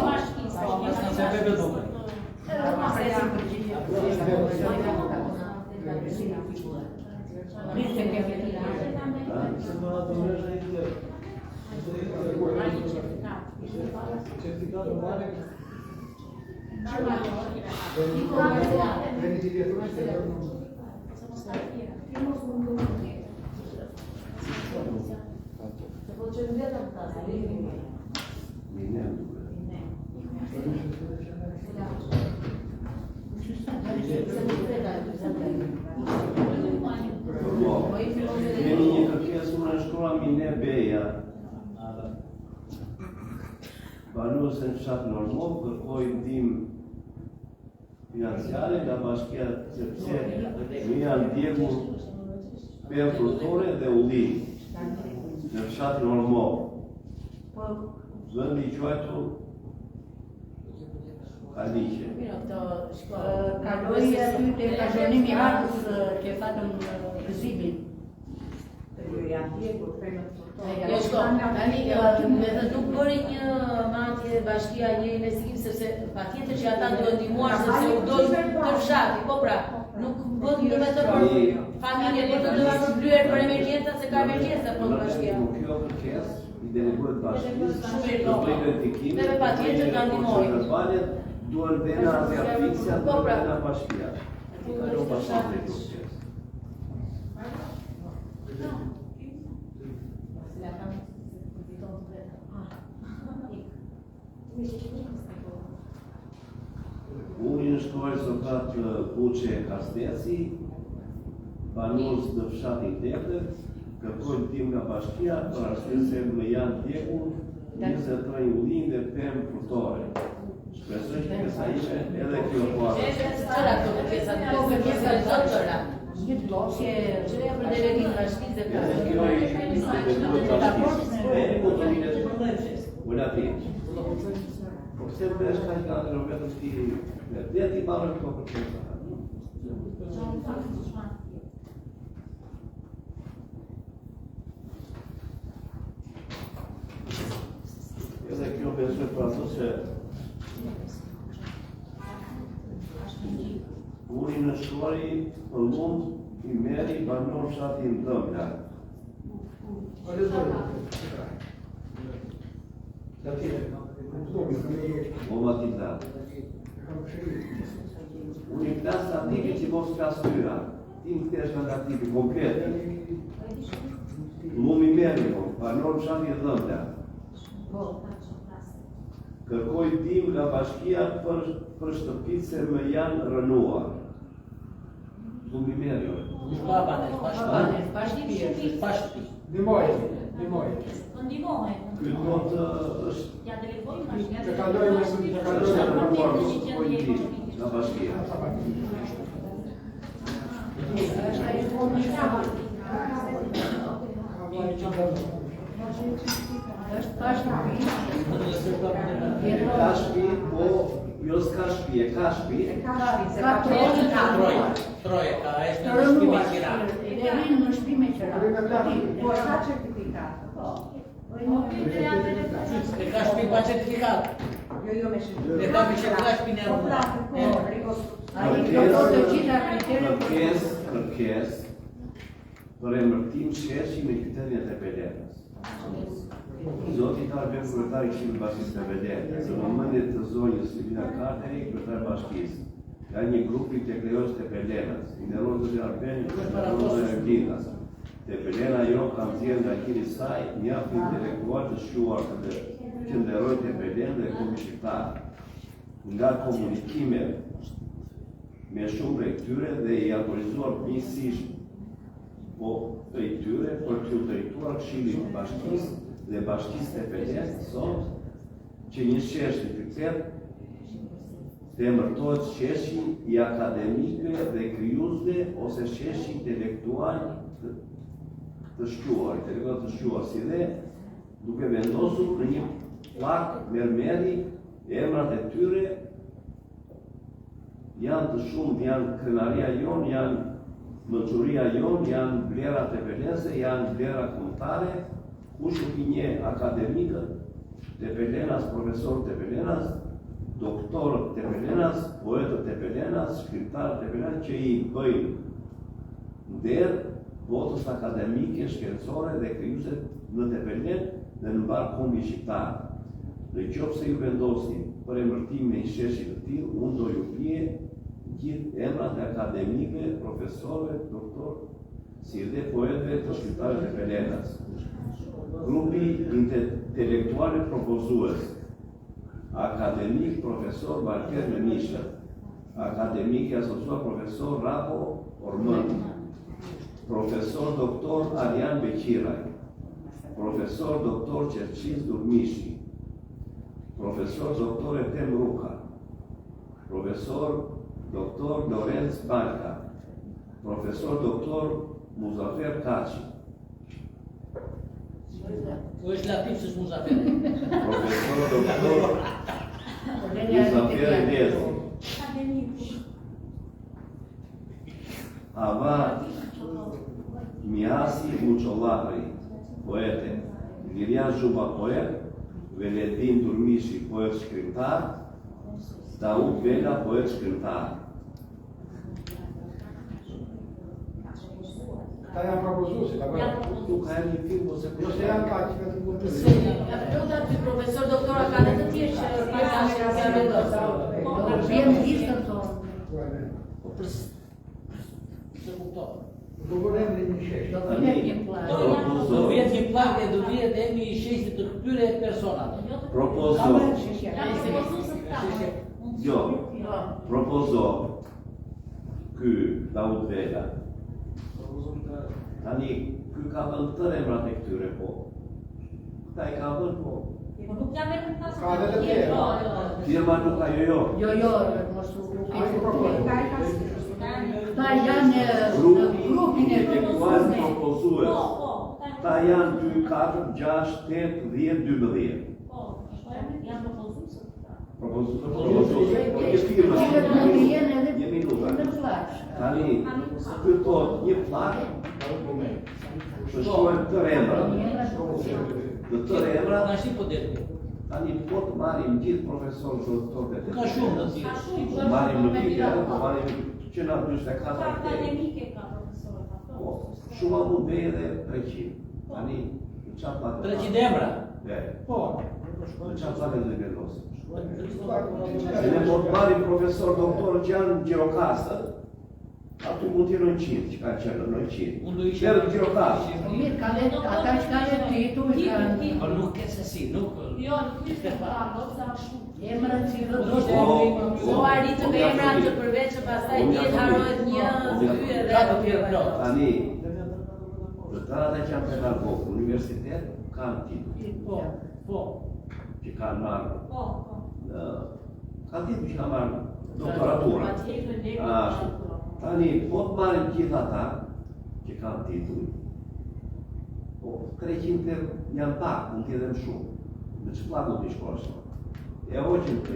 Kemi një kërkesë në shkolla Mine Beja. Banuese në fshat Normov kërkoi ndihmë financiare nga bashkia sepse më janë ndjekur pemë frutore dhe ulli në fshat Normov. Vendi i quajtur Kaliqe. Kaloi aty te kazhonimi i Ardhës që patëm gëzimin. Jo shko, tani nuk bëri një matje bashkia një investigim sepse patjetër që ata duhet ndihmuar sepse u dol të fshati, po pra, nuk bën vetëm për familje, por të duhet të blyer për emergjenca se ka emergjenca po bashkia. Kjo kërkesë i deleguohet bashkisë. Neve patjetër ta ndihmojmë. Duan dhena dhe afiksja, duan dhena bashkia. Kalon bashkë të kërkesë. Unë në shkojë sotat Buqe Kasteci, banorës në fshatin Tepër, kërkojnë tim nga bashkia për arsye se më janë tjekur 23 ullin dhe 5 frutore. Shpresoj që kësa ishe edhe kjo parë. Qëra këto kërkesa, këto kërkesa në zotë qëra. Një të losje, qëreja për delegim bashkisë dhe Edhe kjo ishte një deleguohet bashkisë. E një motorinet vëlla tjetë. Po se më është ka një në vetëm ti dhe ti marrë këto kërkesa. Edhe kjo besoj për ato se uri në shkori për mund i meri banor fshati në dëmla. O ma ti da. Uri në klasë atipi që mos ka styra. Ti më tesh nga atipi konkret. Mund i meri banor fshati në dëmla. Kërkoj tim nga bashkia për shtëpit se më janë rënuar. Shumë i merë jo. Bashkëpi. Ndihmohet. Ndihmohet. Ky kot është Ja delegojmë bashkia. Të kalojmë nga bashkia. Ka shtëpi, po jo s'ka shtëpi, e ka shtëpi. ka Troje, ka është të në shtëpi me rënuar, qira. dhe rinë në shtëpi me qira. Po ka certifikat. E ka shtëpi pa certifikat. E ka me certifikat shtëpi në rënuar. Ai do të gjitha kriteret Kërkes për emërtim sheshi me qytetin e Belenës. Zoti i tarë bëmë kërëtari këshilë bashkisë të Belenës, në momentit të zonjës Silvina Kateri, kërëtari bashkisë, ka një grupi të krejojës të Belenës, i nëronë të Arbeni, të nëronë të Erginas. Të Belena jo kam zirë nga kiri saj, njaftë intelektual të shquar të qënderoj të Belenë dhe komi shqiptarë. Nga komunikime me shumë prej tyre dhe i autorizuar njësisht po prej tyre për të drejtuar Këshillit Bashkisë dhe Bashkisë të Belenës sot që një shesh në kriter të emërtohet sheshi i akademikëve dhe kryuesve ose sheshi intelektual të shquar, si dhe duke vendosur në një plak mermeri emrat e tyre janë të shumë, janë krenaria jonë, janë mëquria jonë, janë vlerat e Belenëse, janë vlerat kombëtare, kush nuk i nje akademikët të Belenas, profesorët të Belenas, doktorët të Belenas, poetët të Belenas, shkrimtarët të Belenas, që i bëjnë nder botës akademike, shkencore dhe kryuse në të Belen dhe në mbarë kombi shqiptarë. Në qoftë se ju vendosin për emërtim me i sheshit të tillë, unë do ju pije gjithë emrat e akademikëve, profesorëve, doktorë, si dhe poetëve të shqiptarëve të Belenës. Grupi intelektuale propozues, akademik profesor Valker Memisha, akademik i asociuar profesor Rapo Ormën, profesor doktor Arian Beqiraj, profesor doktor Qerqiz Durmishi, profesor doktor Etem Ruka, profesor doktor Lorenz Balka, profesor doktor Muzafer Kaci, Po është lapim së Muzafer. profesor doktor Muzafer Edezi, Ava Miasi Uçollahri, poete, Lirian Zhuba, poet, Veledin Durmishi, poet shkrimtar, Daud Vela, poet shkrimtar. Ata janë propozuesit, apo? Tu ka një film ose Jo se janë kaq, vetëm kur të Luta ty profesor doktora ka dhe të tjerë që pajtash janë vendosur. Vjen listën tonë. Po për se kuptova. Do bëjmë një shesh. Do të jetë një plan. Do vjet një plan dhe do vjet emri i sheshit të këtyre personave. propozo, Jo. jo, propozo ky Daud Vela. Tani, ky ka vënë të emrat e këtyre, po. Këta i ka vënë, po. Nuk jam vetëm pasur. Ka edhe të tjerë. Firma nuk ka jo. Jo, mos u Ai propozoi. Ta janë grupin e intelektual propozues. Ta janë 2, 4, 6, 8, 10, 12. Jam propozues. Propozues. Një minuta. Tani, ky thot një plak, të shkruajnë të emra. Dhe të emra, Tash po del. tani po të marrim gjithë profesorë doktorët e Ka shumë të tjerë. marrim në pike, po marrim që nga 24 Akademike ka profesorët ato. po, shumë mund bëj edhe 300. Tani, në qatë pak 300 emra. Po, në qatë pak e dhe vendosë. Se ne po të marrim profesor doktorë që janë Gjirokastër, aty mund t'jenë 100, që ka qenë në 100. Unë do isha Dhe Gjirokastër. Mirë, ata që kanë titull kanë Po nuk ke se si, nuk. Jo, nuk ishte pa, do të sa shumë. emra cilët Po arritëm me emra të përveç që pastaj tjetë harohet një, dy edhe Tani, zëtarat që janë pedagogë në universitet kanë titull, Po. që kanë marrë, Po. kanë titull që kanë marrë doktoratura. Ashtu. Tani, po të marrim gjithë ata që kanë titull, po 300 janë pak, mund t'jedhem shumë, në që plak mund t'i shkosh. E hoqën të,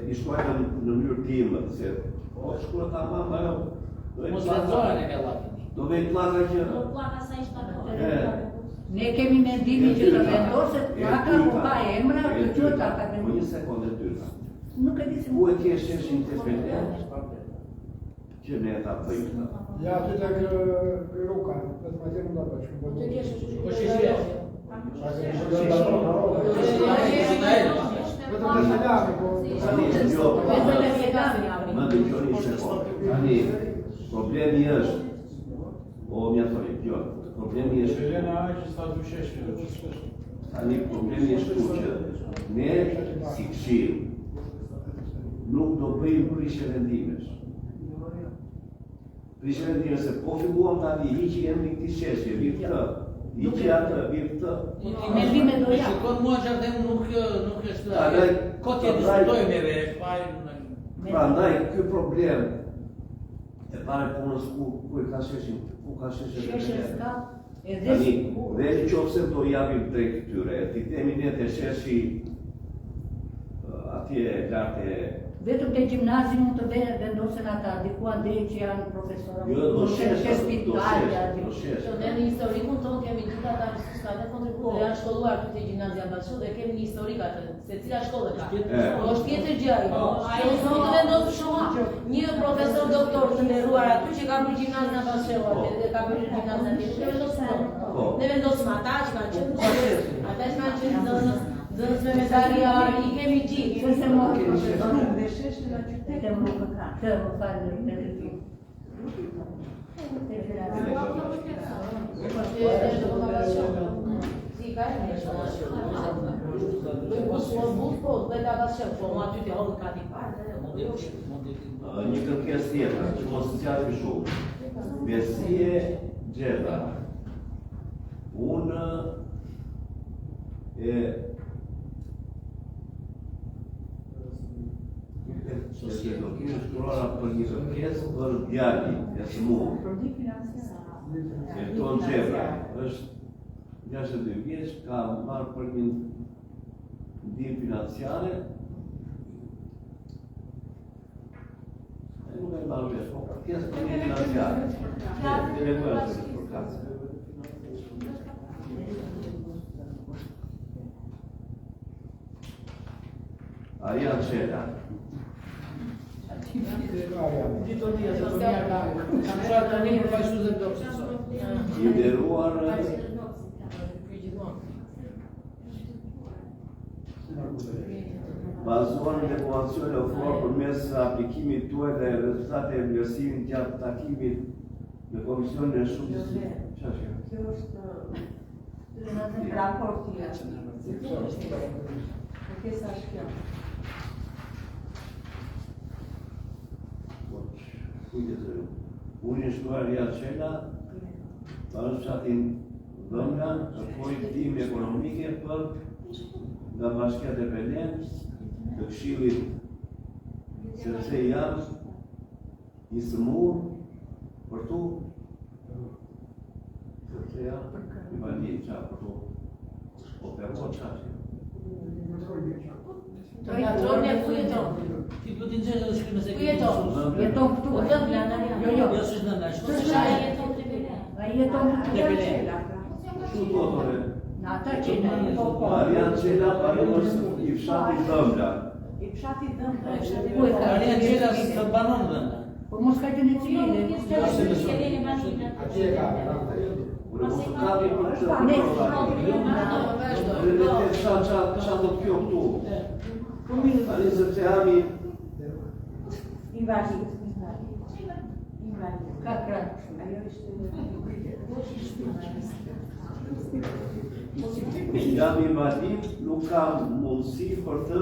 i shkojnë në mënyrë timë, se po shkuat ta mama jo. Mos vendoren e gallapin. Do vej plaka që... Do plaka sa ishte ato. Ne kemi mendimin që të vendoset plaka ku ka emra të gjithë ata Po kanë. një sekundë dyta. Nuk e di se Ku e kje shesh independent që ne ta bëjmë? Ja aty tek Ruka, vetëm atje mund ta bësh. Po shishje. Vetëm të salami, po. Tani, jo, më dëgjoni një sekundë. Tani, problemi është, o mja thori, jo, problemi është, tani problemi është ku që ne si këshill nuk do bëjmë prishje vendimesh. Prishje vendimesh se po filluam tani hiqi emri këtij sheshje, vit këtë, hiqi atë, vit këtë. mendime do ja. Shikon mua xhardem nuk është. Tani, Kotje diskutojmë me fajin. prandaj ky problem e pare punës ku e ka sheshin, ku ka sheshin Sheshe s'ka. Tani, dhe në qofë se do japim drejt këtyre, ti temi ne të sheshi atje lartë e... Vetëm te gjimnazi mund të vendosen ata, diku andej që janë profesorë. Jo, do shesh, do spitalja. shesh. Dhe në historikun tonë kemi gjithë ata që ka dhe kontributë dhe janë shkolluar të gjimnazia Bashu dhe kemi një historik atë, se cila shkollë ka. Po është tjetër gjë ai. Ai zonë të vendosë shumë një profesor doktor të nderuar aty që ka bërë gjimnazia Bashu dhe ka bërë gjimnazia tjetër. Ne vendosëm ata që kanë qenë ata që kanë qenë zënës me medalia, i kemi gjithë. Se mori profesorë dhe sheshë në qytet e më ka. Të më falë në të ti. Si ka e një shumë. Po, dhe ta basë po, ma ty të hodhë ka t'i parë. Një kërkes tjetër, që mos të qatë shumë. Besie Gjeda. Unë se do kishë shkruara për një kërkesë për djalin e smur. E tonë Gjebra është 62 vjeç, ka marrë për një ndihmë financiare. Nuk e marrë vesh, po kërkesë për një financiare. Direktor është për kasë. Arian Qela. I nderuar bazuar në evaluacione ofruar përmes aplikimit tuaj dhe rezultate e vlerësimit gjatë takimit në Komisionin e Shundjes. Kjo është raporti kërkesa është kjo. Unë shkruar Arian Qela, për fshatin Dhëmbla, kërkoi ndihmë ekonomike për nga Bashkia e Belen, të Këshillit, sepse jam i smur për tu, sepse jam i valid qa për tu, operuar qashje. Ku jeton? Ti do t'i nxjerrë edhe shkrimë se Ku jeton? Jeton këtu. Jo, s'është Dhëmbla, Ai jeton këtu. Shu dotore, Në ata që në Arian Qela është i fshatit Dhëmbla. I fshati Dhëmbla. Arian Qela s'ka banon Dhëmbla. Po mos ka qenë civile. Atje ka. Unë mos të kapi për të qa do t'kjo këtu. Ani sepse jam Invalid. Ka krah. jam invalid, nuk kam mundësi për të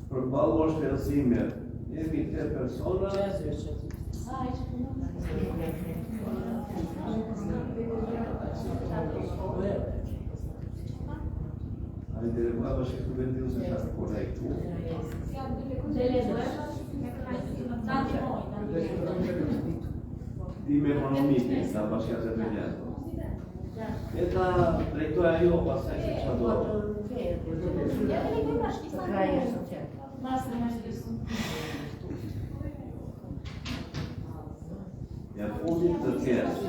përballuar shpenzime. Jemi 3 persona. Ai deleguar është këtu vendin se çfarë korrekt. Ndihmë ekonomike nga Bashkia e Belen. E ka drejtoja jo pasaj se çfarë do. Kraje social. Ja fundit kërkesë.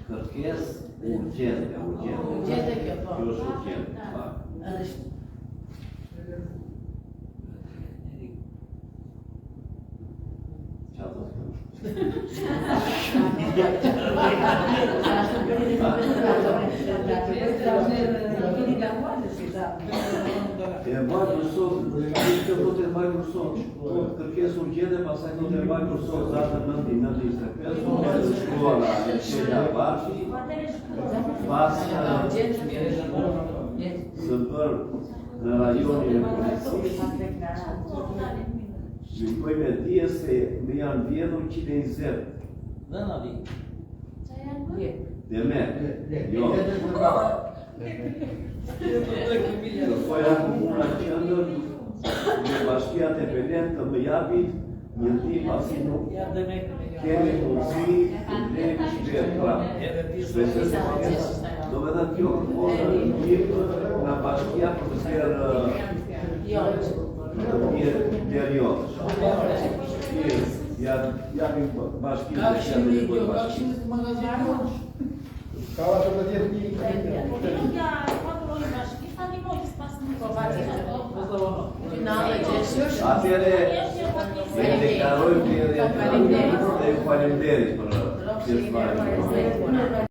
Kërkesë urgjente. Urgjente kjo, po. Kjo është urgjente. Qa do të e vajtur sot, kjo do të vajtur sot, kërkesë urgjente, pasaj do të vajtur sot, datën 9/9/25, shkruara e Qela Bashi, pas së bërë në rajonin e policisë, Shikoj me dje se me janë vjedhur 120. Dhe na vi. Dhe me? Jo. Kërkoja Komuna Qëndër me Bashkiat e Belen të më japit një ndihmë pasi nuk kemi mundësi të blejmë shpirtra. Do me dhe kjo kërkoja ndihmë nga Bashkia për të kërë Deriot. Japim bashkimin Ka këshillit jo, ka këshillit të magazinit. Ka la të tjetë një. Atëre e deklarojmë dhe falemderit për pjesëmarrjen.